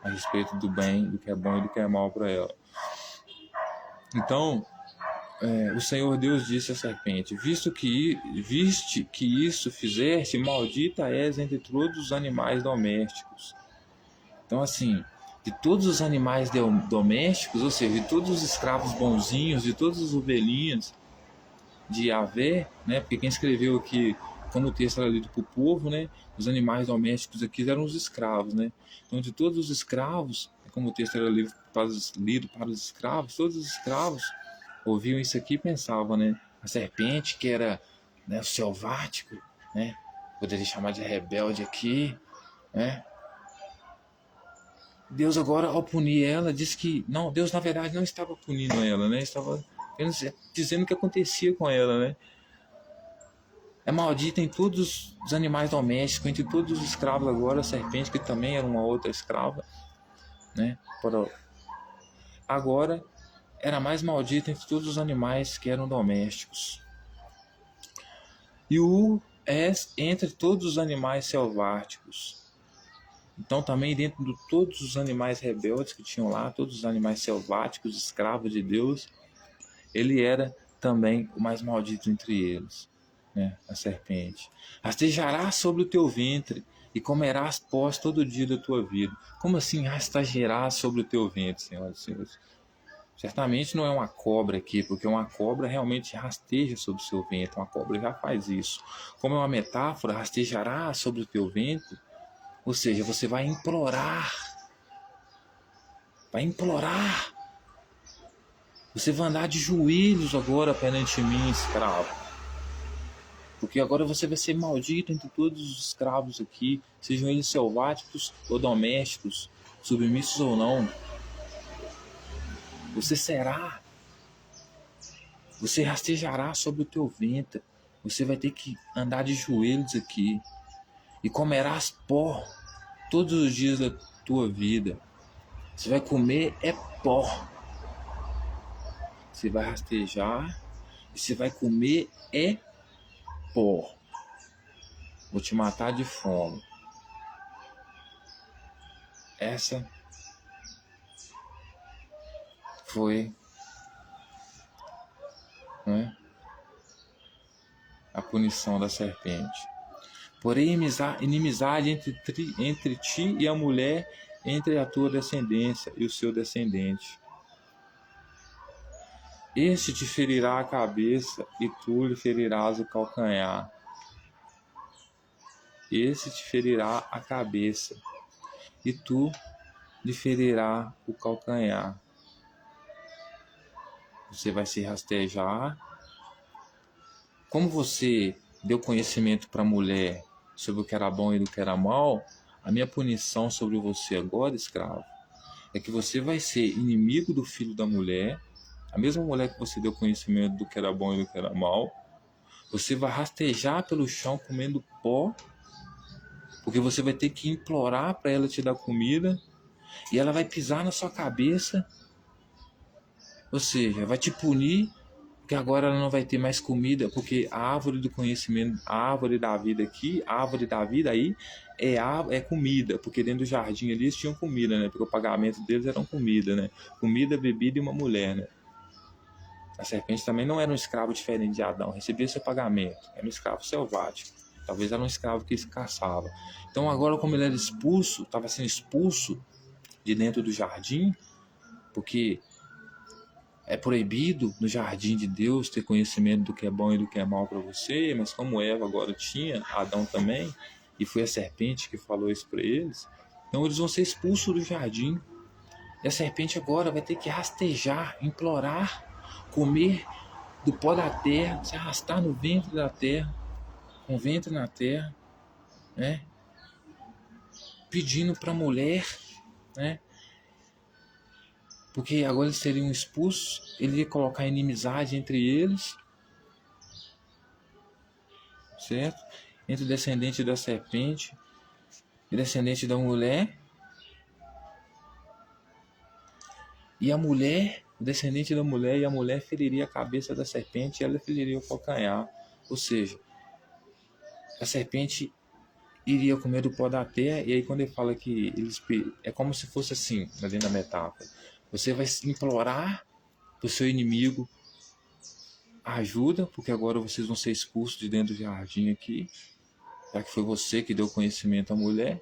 a respeito do bem, do que é bom e do que é mal para ela. Então, o Senhor Deus disse à serpente: viste que isso fizeste, maldita és entre todos os animais domésticos. Então, assim, de todos os animais domésticos, ou seja, de todos os escravos bonzinhos, de todas as ovelhinhas de Yahvé, né? Porque quem escreveu aqui, quando o texto era lido para o povo, né? Os animais domésticos aqui eram os escravos, né? Então, de todos os escravos, como o texto era lido para os escravos, todos os escravos ouviam isso aqui e pensavam, né? A serpente, que era, né, o selvático, né? Poderia chamar de rebelde aqui, né? Deus agora, ao punir ela, diz que não, Deus na verdade não estava punindo ela, né? Estava dizendo o que acontecia com ela, né? É maldita em todos os animais domésticos, entre todos os escravos agora, a serpente, que também era uma outra escrava, né? Agora era mais maldita entre todos os animais que eram domésticos. E o é entre todos os animais selváticos. Então também dentro de todos os animais rebeldes que tinham lá, todos os animais selváticos, escravos de Deus, ele era também o mais maldito entre eles, né? A serpente. Rastejarás sobre o teu ventre e comerás pós todo dia da tua vida. Como assim rastejarás sobre o teu ventre, senhoras e senhores? Certamente não é uma cobra aqui, porque uma cobra realmente rasteja sobre o seu ventre, uma cobra já faz isso. Como é uma metáfora, rastejará sobre o teu ventre, ou seja, você vai implorar, você vai andar de joelhos agora perante mim, escravo, porque agora você vai ser maldito entre todos os escravos aqui, sejam eles selváticos ou domésticos, submissos ou não. Você rastejará sobre o teu ventre. Você vai ter que andar de joelhos aqui. E comerás pó todos os dias da tua vida. Você vai comer pó. Você vai rastejar e você vai comer pó. Vou te matar de fome. Essa foi, né, a punição da serpente. Porém, inimizade entre ti e a mulher, entre a tua descendência e o seu descendente. Este te ferirá a cabeça e tu lhe ferirás o calcanhar. Este te ferirá a cabeça e tu lhe ferirá o calcanhar. Você vai se rastejar. Como você deu conhecimento para a mulher sobre o que era bom e do que era mal, a minha punição sobre você agora, escravo, é que você vai ser inimigo do filho da mulher, a mesma mulher que você deu conhecimento do que era bom e do que era mal. Você vai rastejar pelo chão comendo pó, porque você vai ter que implorar para ela te dar comida, e ela vai pisar na sua cabeça, ou seja, vai te punir, porque agora ela não vai ter mais comida, porque a árvore do conhecimento, a árvore da vida aqui, a árvore da vida aí é comida, porque dentro do jardim ali eles tinham comida, né? Porque o pagamento deles era comida, né? Comida, bebida e uma mulher, né? A serpente também não era um escravo diferente de Adão, recebia seu pagamento, era um escravo selvático, talvez era um escravo que se caçava. Então agora, como ele era expulso, estava sendo expulso de dentro do jardim, porque é proibido no jardim de Deus ter conhecimento do que é bom e do que é mal para você, mas como Eva agora tinha, Adão também, e foi a serpente que falou isso para eles, então eles vão ser expulsos do jardim. E a serpente agora vai ter que rastejar, implorar, comer do pó da terra, se arrastar no ventre da terra, com o ventre na terra, né? Pedindo para a mulher, né? Porque agora eles seriam expulsos, ele ia colocar inimizade entre eles, certo? Entre o descendente da serpente e o descendente da mulher. E a mulher, o descendente da mulher, e a mulher feriria a cabeça da serpente e ela feriria o calcanhar. Ou seja, a serpente iria comer do pó da terra, e aí quando ele fala que eles, é como se fosse assim, dentro da metáfora. Você vai implorar para o seu inimigo ajuda, porque agora vocês vão ser expulsos de dentro do jardim aqui, já que foi você que deu conhecimento à mulher.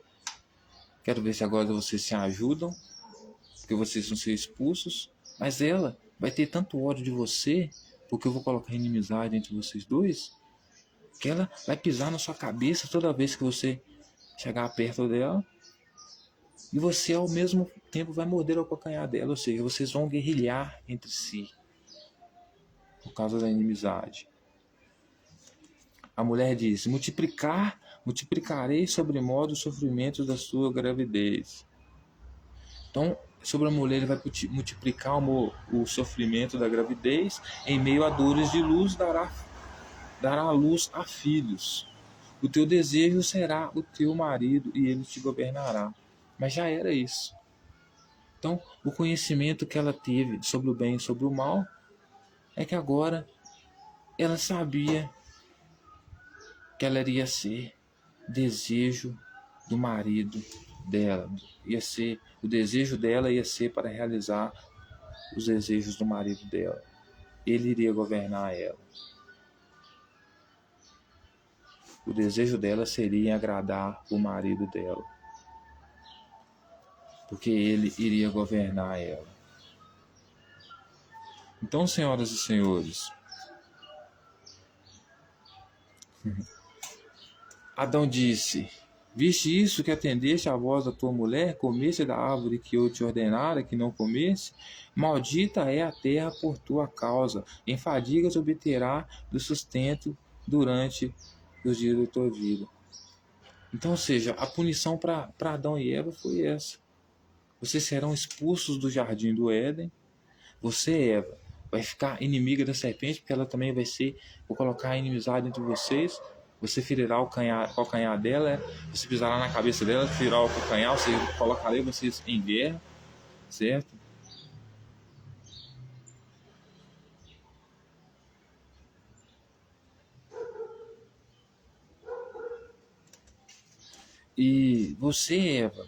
Quero ver se agora vocês se ajudam, porque vocês vão ser expulsos. Mas ela vai ter tanto ódio de você, porque eu vou colocar inimizade entre vocês dois, que ela vai pisar na sua cabeça toda vez que você chegar perto dela. E você, ao mesmo tempo, vai morder o calcanhar dela. Ou seja, vocês vão guerrilhar entre si, por causa da inimizade. A mulher disse: multiplicarei sobremodo os sofrimentos da sua gravidez. Então, sobre a mulher, ele vai multiplicar o sofrimento da gravidez, em meio a dores de luz, dará luz a filhos. O teu desejo será o teu marido e ele te governará. Mas já era isso. Então, o conhecimento que ela teve sobre o bem e sobre o mal é que agora ela sabia que ela iria ser desejo do marido dela. O desejo dela ia ser para realizar os desejos do marido dela. Ele iria governar ela. O desejo dela seria em agradar o marido dela, porque ele iria governar ela. Então, senhoras e senhores, Adão disse: viste isso, que atendeste à voz da tua mulher, comeste da árvore que eu te ordenara que não comesse? Maldita é a terra por tua causa, em fadigas obterá do sustento durante os dias da tua vida. Então, ou seja, a punição para Adão e Eva foi essa. Vocês serão expulsos do jardim do Éden. Você, Eva, vai ficar inimiga da serpente, porque ela também vou colocar a inimizade entre vocês. Você ferirá o calcanhar dela, você pisará na cabeça dela, ferirá o calcanhar, você colocará vocês em guerra, certo? E você, Eva,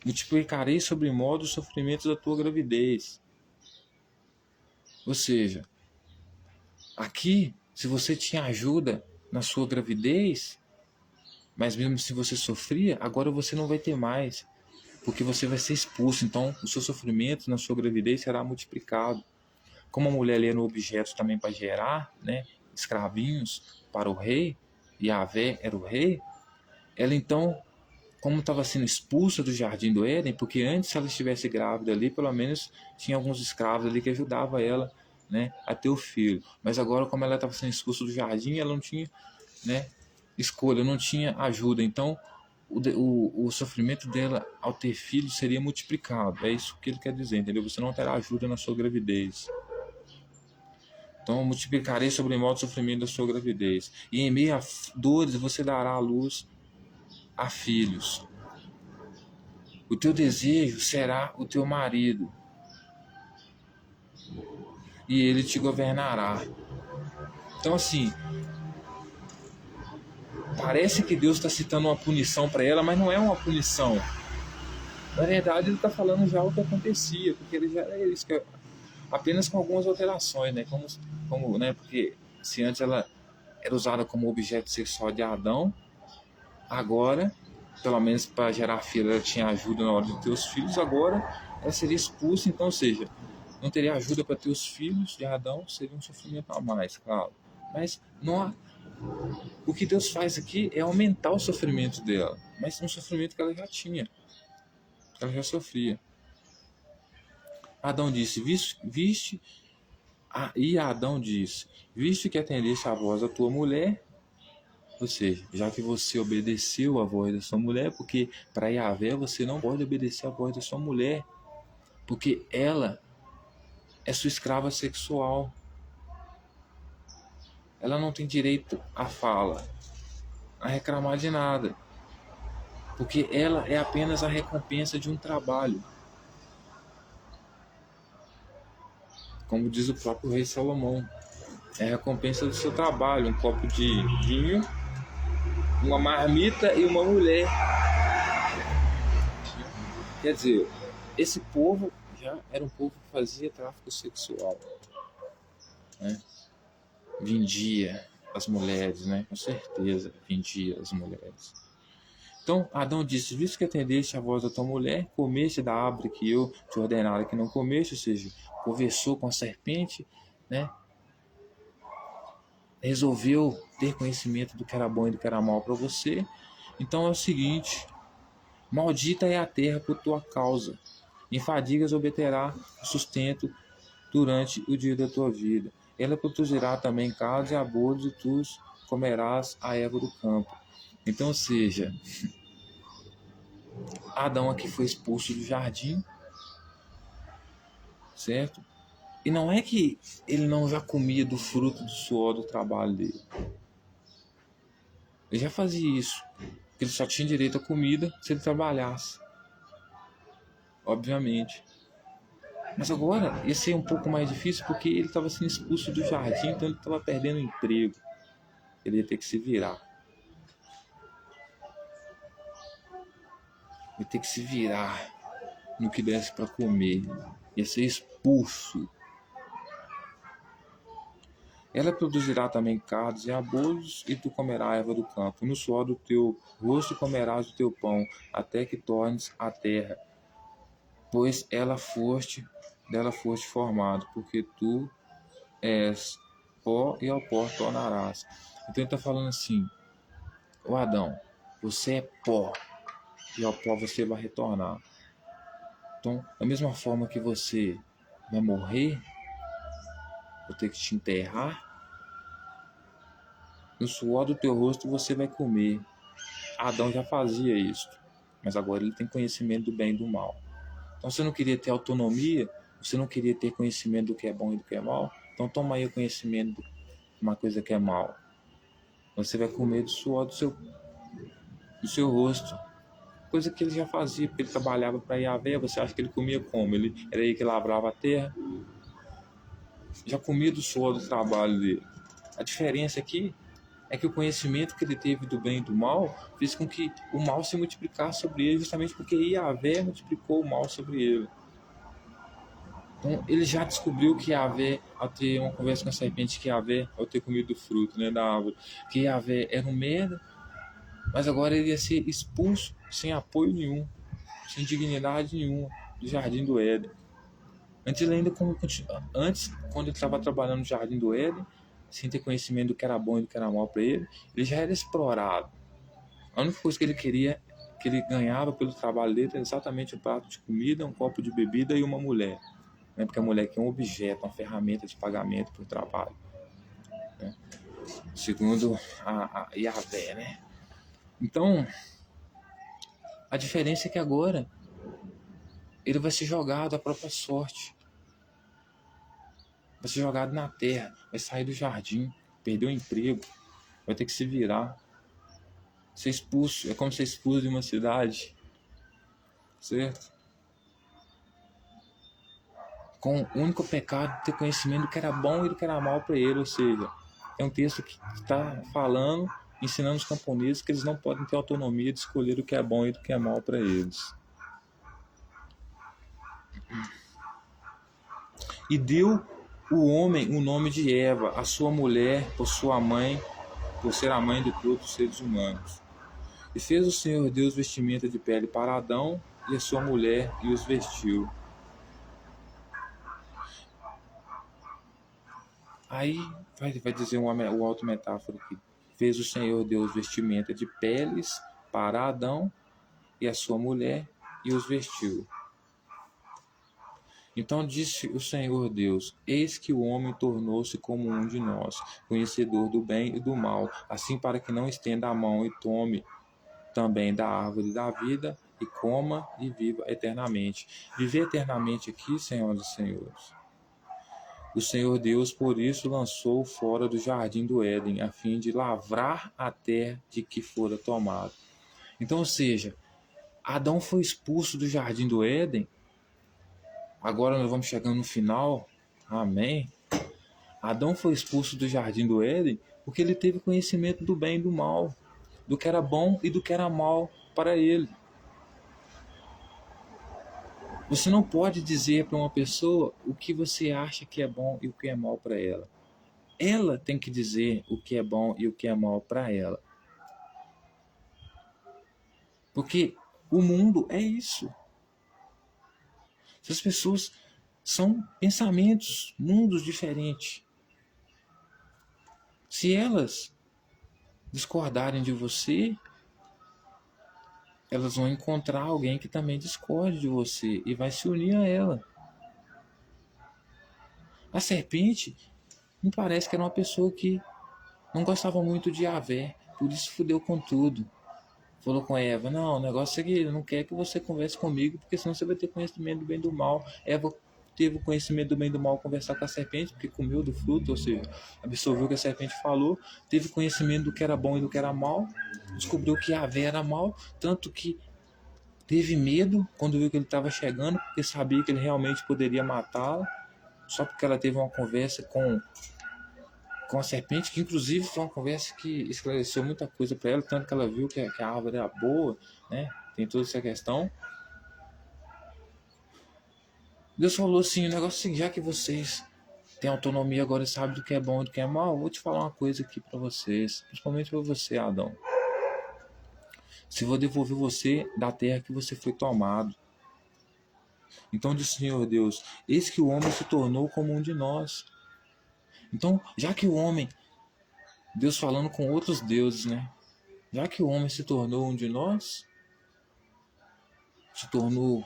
multiplicarei sobre modo os sofrimentos da tua gravidez. Ou seja, aqui, se você tinha ajuda na sua gravidez, mas mesmo se você sofria, agora você não vai ter mais, porque você vai ser expulso. Então, o seu sofrimento na sua gravidez será multiplicado. Como a mulher era um objeto também para gerar, né, escravinhos para o rei, e Yahvé era o rei, ela então, como estava sendo expulsa do jardim do Éden, porque antes, se ela estivesse grávida ali, pelo menos tinha alguns escravos ali que ajudavam ela, né, a ter o filho. Mas agora, como ela estava sendo expulsa do jardim, ela não tinha, né, escolha, não tinha ajuda. Então, o sofrimento dela ao ter filho seria multiplicado. É isso que ele quer dizer, entendeu? Você não terá ajuda na sua gravidez. Então, multiplicarei sobremodo o sofrimento da sua gravidez. E em meio a dores você dará à luz a filhos. O teu desejo será o teu marido, e ele te governará. Então, assim, parece que Deus está citando uma punição para ela, mas não é uma punição. Na verdade, ele está falando já o que acontecia, porque ele já era isso, apenas com algumas alterações, né? Né? Porque se antes ela era usada como objeto sexual de Adão, agora, pelo menos para gerar filho, ela tinha ajuda na hora de ter os filhos, agora ela seria expulsa, então, ou seja, não teria ajuda para ter os filhos de Adão, seria um sofrimento a mais, claro. Mas não, o que Deus faz aqui é aumentar o sofrimento dela, mas um sofrimento que ela já tinha, que ela já sofria. Adão disse: viste, e Adão disse: visto que atendeste à voz da tua mulher, ou seja, já que você obedeceu à voz da sua mulher, porque para Yahvé você não pode obedecer à voz da sua mulher, porque ela é sua escrava sexual. Ela não tem direito à fala, a reclamar de nada, porque ela é apenas a recompensa de um trabalho. Como diz o próprio rei Salomão, é a recompensa do seu trabalho, um copo de vinho, uma marmita e uma mulher. Quer dizer, esse povo já era um povo que fazia tráfico sexual, né? Vendia as mulheres, né? Com certeza, vendia as mulheres. Então Adão disse: visto que atendeste a voz da tua mulher, comeste da árvore que eu te ordenara que não comeste, ou seja, conversou com a serpente, né? Resolveu ter conhecimento do que era bom e do que era mal para você. Então é o seguinte: maldita é a terra por tua causa, em fadigas obterá o sustento durante o dia da tua vida. Ela produzirá também casos e abortos, e tu comerás a erva do campo. Então, ou seja, Adão aqui foi expulso do jardim, certo? E não é que ele não já comia do fruto do suor do trabalho dele. Ele já fazia isso. Ele só tinha direito à comida se ele trabalhasse. Obviamente. Mas agora ia ser um pouco mais difícil porque ele estava sendo expulso do jardim, então ele estava perdendo o emprego. Ele ia ter que se virar. Ia ter que se virar no que desse para comer. Ia ser expulso. Ela produzirá também cardos e aboros, e tu comerás a erva do campo. No suor do teu rosto comerás o teu pão, até que tornes a terra, pois dela foste formado, porque tu és pó e ao pó tornarás. Então ele está falando assim, ô Adão, você é pó, e ao pó você vai retornar. Então, da mesma forma que você vai morrer, vou ter que te enterrar, no suor do teu rosto você vai comer. Adão já fazia isso, mas agora ele tem conhecimento do bem e do mal. Então você não queria ter autonomia, você não queria ter conhecimento do que é bom e do que é mal, então toma aí o conhecimento de uma coisa que é mal. Você vai comer do suor do seu rosto, coisa que ele já fazia, porque ele trabalhava para Yahvé. Você acha que ele comia como? Ele era aí que lavrava a terra, já comia do suor do trabalho dele. A diferença aqui é que o conhecimento que ele teve do bem e do mal fez com que o mal se multiplicasse sobre ele, justamente porque Yahvé multiplicou o mal sobre ele. Então ele já descobriu que Yahvé, ao ter uma conversa com a serpente, que Yahvé, ao ter comido o fruto, né, da árvore, que Yahvé era um merda, mas agora ele ia ser expulso sem apoio nenhum, sem dignidade nenhuma, do jardim do Éden. Antes, quando ele estava trabalhando no jardim do Éden, sem ter conhecimento do que era bom e do que era mal para ele, ele já era explorado. A única coisa que ele queria, que ele ganhava pelo trabalho dele, era exatamente um prato de comida, um copo de bebida e uma mulher. Né? Porque a mulher aqui é um objeto, uma ferramenta de pagamento para o trabalho. Né? Segundo a Yahvé, né? Então, a diferença é que agora ele vai ser jogado à própria sorte. Vai ser jogado na terra, vai sair do jardim, perder o emprego, vai ter que se virar, ser expulso. É como ser expulso de uma cidade, certo? Com o único pecado de ter conhecimento do que era bom e do que era mal para ele. Ou seja, é um texto que está falando, ensinando os camponeses que eles não podem ter autonomia de escolher o que é bom e o que é mal para eles. E deu o homem o nome de Eva, a sua mulher, por sua mãe, por ser a mãe de todos os seres humanos. E fez o Senhor Deus vestimenta de pele para Adão e a sua mulher, e os vestiu. Aí vai dizer o alto metáfora aqui. Fez o Senhor Deus vestimenta de peles para Adão e a sua mulher, e os vestiu. Então disse o Senhor Deus, eis que o homem tornou-se como um de nós, conhecedor do bem e do mal, assim para que não estenda a mão e tome também da árvore da vida, e coma e viva eternamente. Viver eternamente aqui, senhoras e senhores. O Senhor Deus, por isso, lançou fora do jardim do Éden, a fim de lavrar a terra de que fora tomado. Então, ou seja, Adão foi expulso do jardim do Éden. Agora nós vamos chegando no final. Amém. Adão foi expulso do jardim do Éden porque ele teve conhecimento do bem e do mal, do que era bom e do que era mal para ele. Você não pode dizer para uma pessoa o que você acha que é bom e o que é mal para ela. Ela tem que dizer o que é bom e o que é mal para ela. Porque o mundo é isso. Essas pessoas são pensamentos, mundos diferentes. Se elas discordarem de você, elas vão encontrar alguém que também discorde de você e vai se unir a ela. A serpente me parece que era uma pessoa que não gostava muito de Yahvé, por isso fudeu com tudo. falou com Eva, não, o negócio é que ele não quer que você converse comigo, porque senão você vai ter conhecimento do bem e do mal. Eva teve o conhecimento do bem e do mal ao conversar com a serpente, porque comeu do fruto, ou seja, absorveu o que a serpente falou, teve conhecimento do que era bom e do que era mal, descobriu que Yahvé era mal, tanto que teve medo quando viu que ele estava chegando, porque sabia que ele realmente poderia matá-la, só porque ela teve uma conversa com a serpente, que inclusive foi uma conversa que esclareceu muita coisa para ela, tanto que ela viu que a árvore era boa, né? Tem toda essa questão. Deus falou assim, o negócio é assim, já que vocês têm autonomia agora e sabem do que é bom e do que é mal, eu vou te falar uma coisa aqui para vocês, principalmente para você, Adão. Se vou devolver você da terra que você foi tomado. Então disse o Senhor Deus, eis que o homem se tornou como um de nós. Então, já que o homem, Deus falando com outros deuses, né? Já que o homem se tornou um de nós, se tornou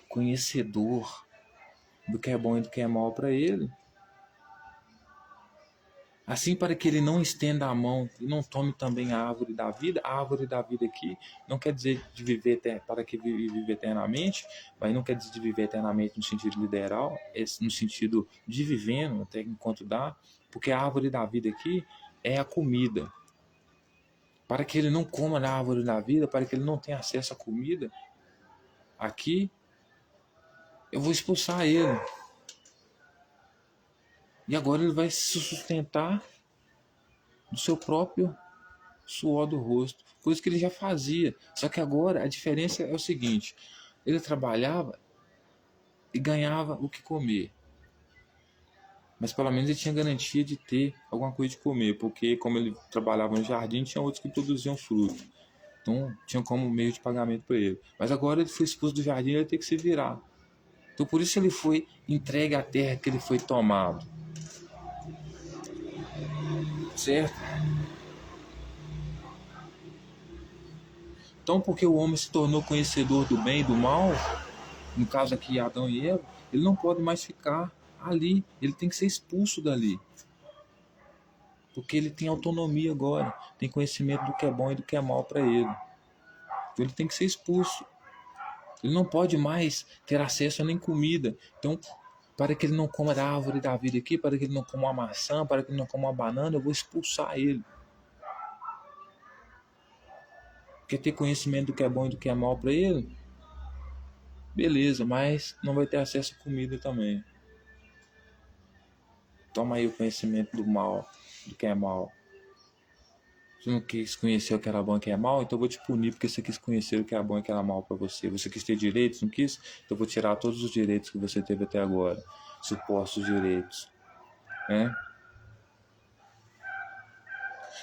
conhecedor do que é bom e do que é mal para ele, assim para que ele não estenda a mão e não tome também a árvore da vida. A árvore da vida aqui não quer dizer de viver para que vive eternamente, mas não quer dizer de viver eternamente no sentido literal, é no sentido de vivendo até enquanto dá, porque a árvore da vida aqui é a comida. Para que ele não coma da árvore da vida, para que ele não tenha acesso à comida, aqui eu vou expulsar ele. E agora ele vai se sustentar do seu próprio suor do rosto, coisa que ele já fazia. Só que agora a diferença é o seguinte: ele trabalhava e ganhava o que comer, mas pelo menos ele tinha garantia de ter alguma coisa de comer, porque como ele trabalhava no jardim, tinha outros que produziam fruto, então tinha como meio de pagamento para ele. Mas agora ele foi expulso do jardim, ele tem que se virar. Então por isso ele foi entregue à terra que ele foi tomado, certo? Então, porque o homem se tornou conhecedor do bem e do mal, no caso aqui Adão e Eva, ele não pode mais ficar ali, ele tem que ser expulso dali. Porque ele tem autonomia agora, tem conhecimento do que é bom e do que é mal para ele. Então ele tem que ser expulso. Ele não pode mais ter acesso a nem comida. Então, para que ele não coma da árvore da vida aqui, para que ele não coma uma maçã, para que ele não coma uma banana, eu vou expulsar ele. Quer ter conhecimento do que é bom e do que é mal para ele? Beleza, mas não vai ter acesso a comida também. Toma aí o conhecimento do mal, do que é mal. Você não quis conhecer o que era bom e o que é mal, então eu vou te punir porque você quis conhecer o que era bom e o que era mal para você. Você quis ter direitos, não quis? Então eu vou tirar todos os direitos que você teve até agora. Supostos direitos. Né?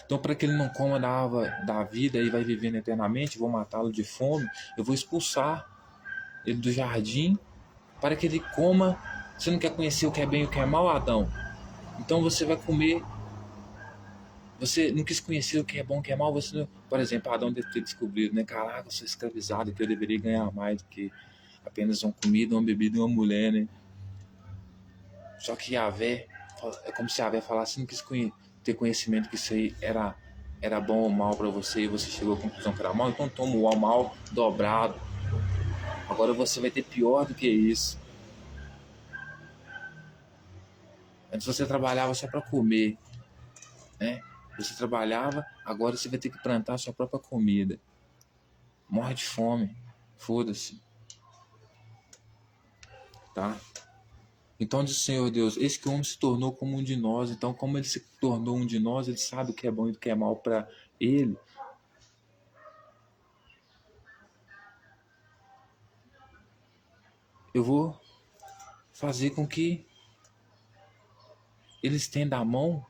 Então, para que ele não coma da árvore da vida e vai vivendo eternamente, vou matá-lo de fome, eu vou expulsar ele do jardim para que ele coma. Você não quer conhecer o que é bem e o que é mal, Adão? Então você vai comer. Você não quis conhecer o que é bom e o que é mal. Você não... Por exemplo, Adão deve ter descobrido, né? Caraca, eu sou escravizado, que eu deveria ganhar mais do que apenas uma comida, uma bebida e uma mulher, né? Só que Yahvé, é como se Yahvé falasse, não quis ter conhecimento que isso aí era bom ou mal para você e você chegou à conclusão que era mal, então toma o mal dobrado. Agora você vai ter pior do que isso. Antes você trabalhava só para comer, né? Você trabalhava, agora você vai ter que plantar a sua própria comida. Morre de fome, foda-se, tá? Então diz o Senhor Deus, eis que o homem se tornou como um de nós. Então como ele se tornou um de nós, ele sabe o que é bom e o que é mal para ele. Eu vou fazer com que ele estenda a mão,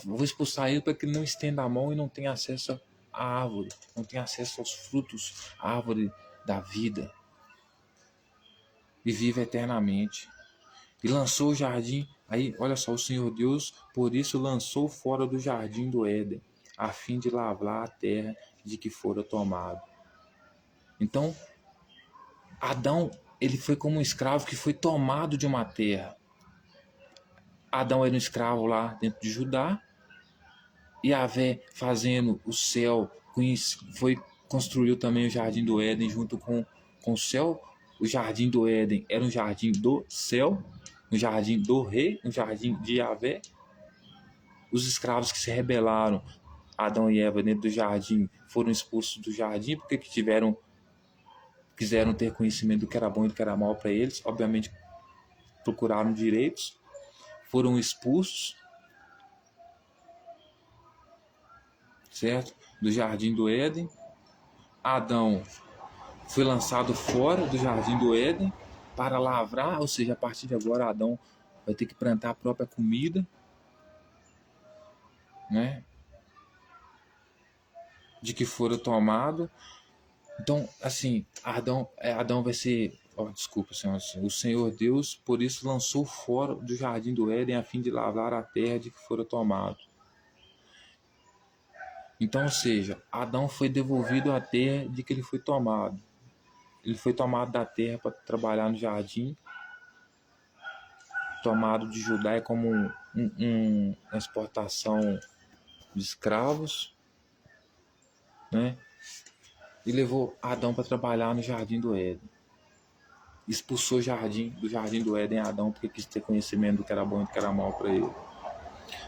vou expulsar ele para que ele não estenda a mão e não tenha acesso à árvore, não tenha acesso aos frutos, à árvore da vida, e viva eternamente. E lançou o jardim, aí olha só, o Senhor Deus, por isso lançou fora do jardim do Éden, a fim de lavrar a terra de que fora tomado. Então, Adão, ele foi como um escravo que foi tomado de uma terra. Adão era um escravo lá dentro de Judá, Yahvé fazendo o céu, foi construiu também o Jardim do Éden junto com o céu. O Jardim do Éden era um jardim do céu, um jardim do rei, um jardim de Yahvé. Os escravos que se rebelaram, Adão e Eva, dentro do jardim, foram expulsos do jardim porque quiseram ter conhecimento do que era bom e do que era mal para eles. Obviamente, procuraram direitos, foram expulsos, certo? Do Jardim do Éden. Adão foi lançado fora do Jardim do Éden para lavrar, ou seja, a partir de agora Adão vai ter que plantar a própria comida, né? De que fora tomado. Então, assim, Adão vai ser... desculpa, Senhor. O Senhor Deus, por isso, lançou fora do Jardim do Éden a fim de lavrar a terra de que fora tomado. Então, ou seja, Adão foi devolvido à terra de que ele foi tomado. Ele foi tomado da terra para trabalhar no jardim. Tomado de Judá é como uma exportação de escravos, né? E levou Adão para trabalhar no Jardim do Éden. Expulsou do Jardim do Éden Adão porque quis ter conhecimento do que era bom e do que era mal para ele.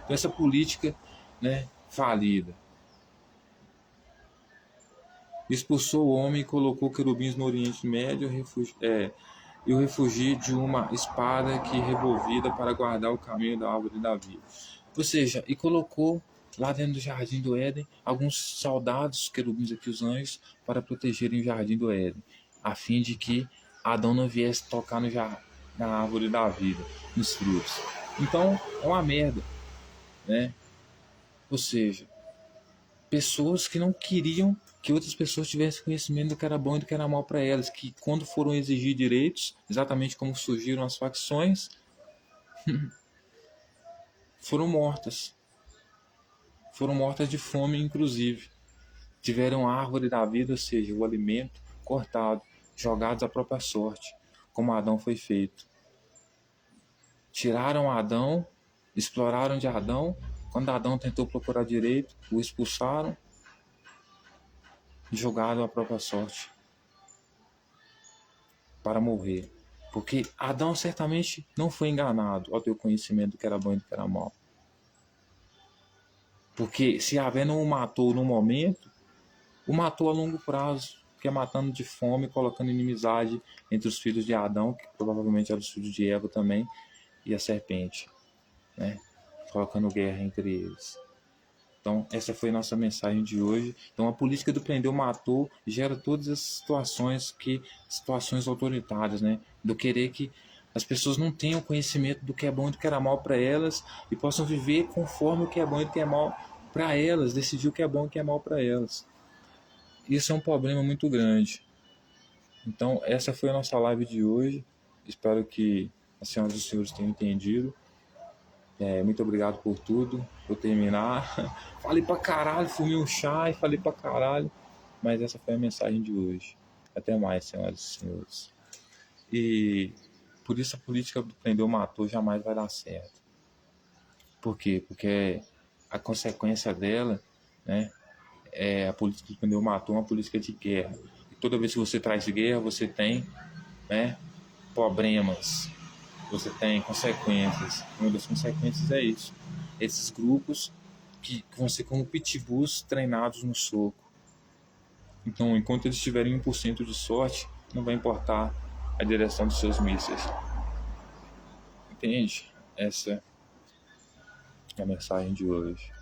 Então, essa política, né, falida. Expulsou o homem e colocou querubins no Oriente Médio e o refugiu de uma espada que revolvida para guardar o caminho da árvore da vida. Ou seja, e colocou lá dentro do Jardim do Éden alguns soldados, querubins aqui, os anjos, para protegerem o Jardim do Éden, a fim de que Adão não viesse tocar na árvore da vida, nos frutos. Então, é uma merda, né? Ou seja, pessoas que não queriam que outras pessoas tivessem conhecimento do que era bom e do que era mal para elas, que quando foram exigir direitos, exatamente como surgiram as facções, foram mortas de fome, inclusive. Tiveram a árvore da vida, ou seja, o alimento cortado, jogados à própria sorte, como Adão foi feito. Tiraram Adão, exploraram de Adão. Quando Adão tentou procurar direito, o expulsaram e jogaram à própria sorte para morrer. Porque Adão certamente não foi enganado ao ter o conhecimento do que era bom e do que era mal. Porque se Yahvé não o matou no momento, o matou a longo prazo, que é matando de fome, colocando inimizade entre os filhos de Adão, que provavelmente eram os filhos de Eva também, e a serpente, né? Colocando guerra entre eles. Então, essa foi a nossa mensagem de hoje. Então, a política do prendeu, matou gera todas as situações autoritárias, né? Do querer que as pessoas não tenham conhecimento do que é bom e do que era mal para elas e possam viver conforme o que é bom e o que é mal para elas, decidir o que é bom e o que é mal para elas. Isso é um problema muito grande. Então, essa foi a nossa live de hoje. Espero que as senhoras e os senhores tenham entendido. Muito obrigado por tudo. Vou terminar. Falei pra caralho, fumei um chá e falei pra caralho. Mas essa foi a mensagem de hoje. Até mais, senhoras e senhores. E por isso a política do prendeu matou jamais vai dar certo. Por quê? Porque a consequência dela, né, a política do prendeu matou uma política de guerra. E toda vez que você traz guerra, você tem, né, problemas. Você tem consequências. Uma das consequências é isso. Esses grupos que vão ser como pitbulls treinados no soco. Então, enquanto eles tiverem 1% de sorte, não vai importar a direção dos seus mísseis. Entende? Essa é a mensagem de hoje.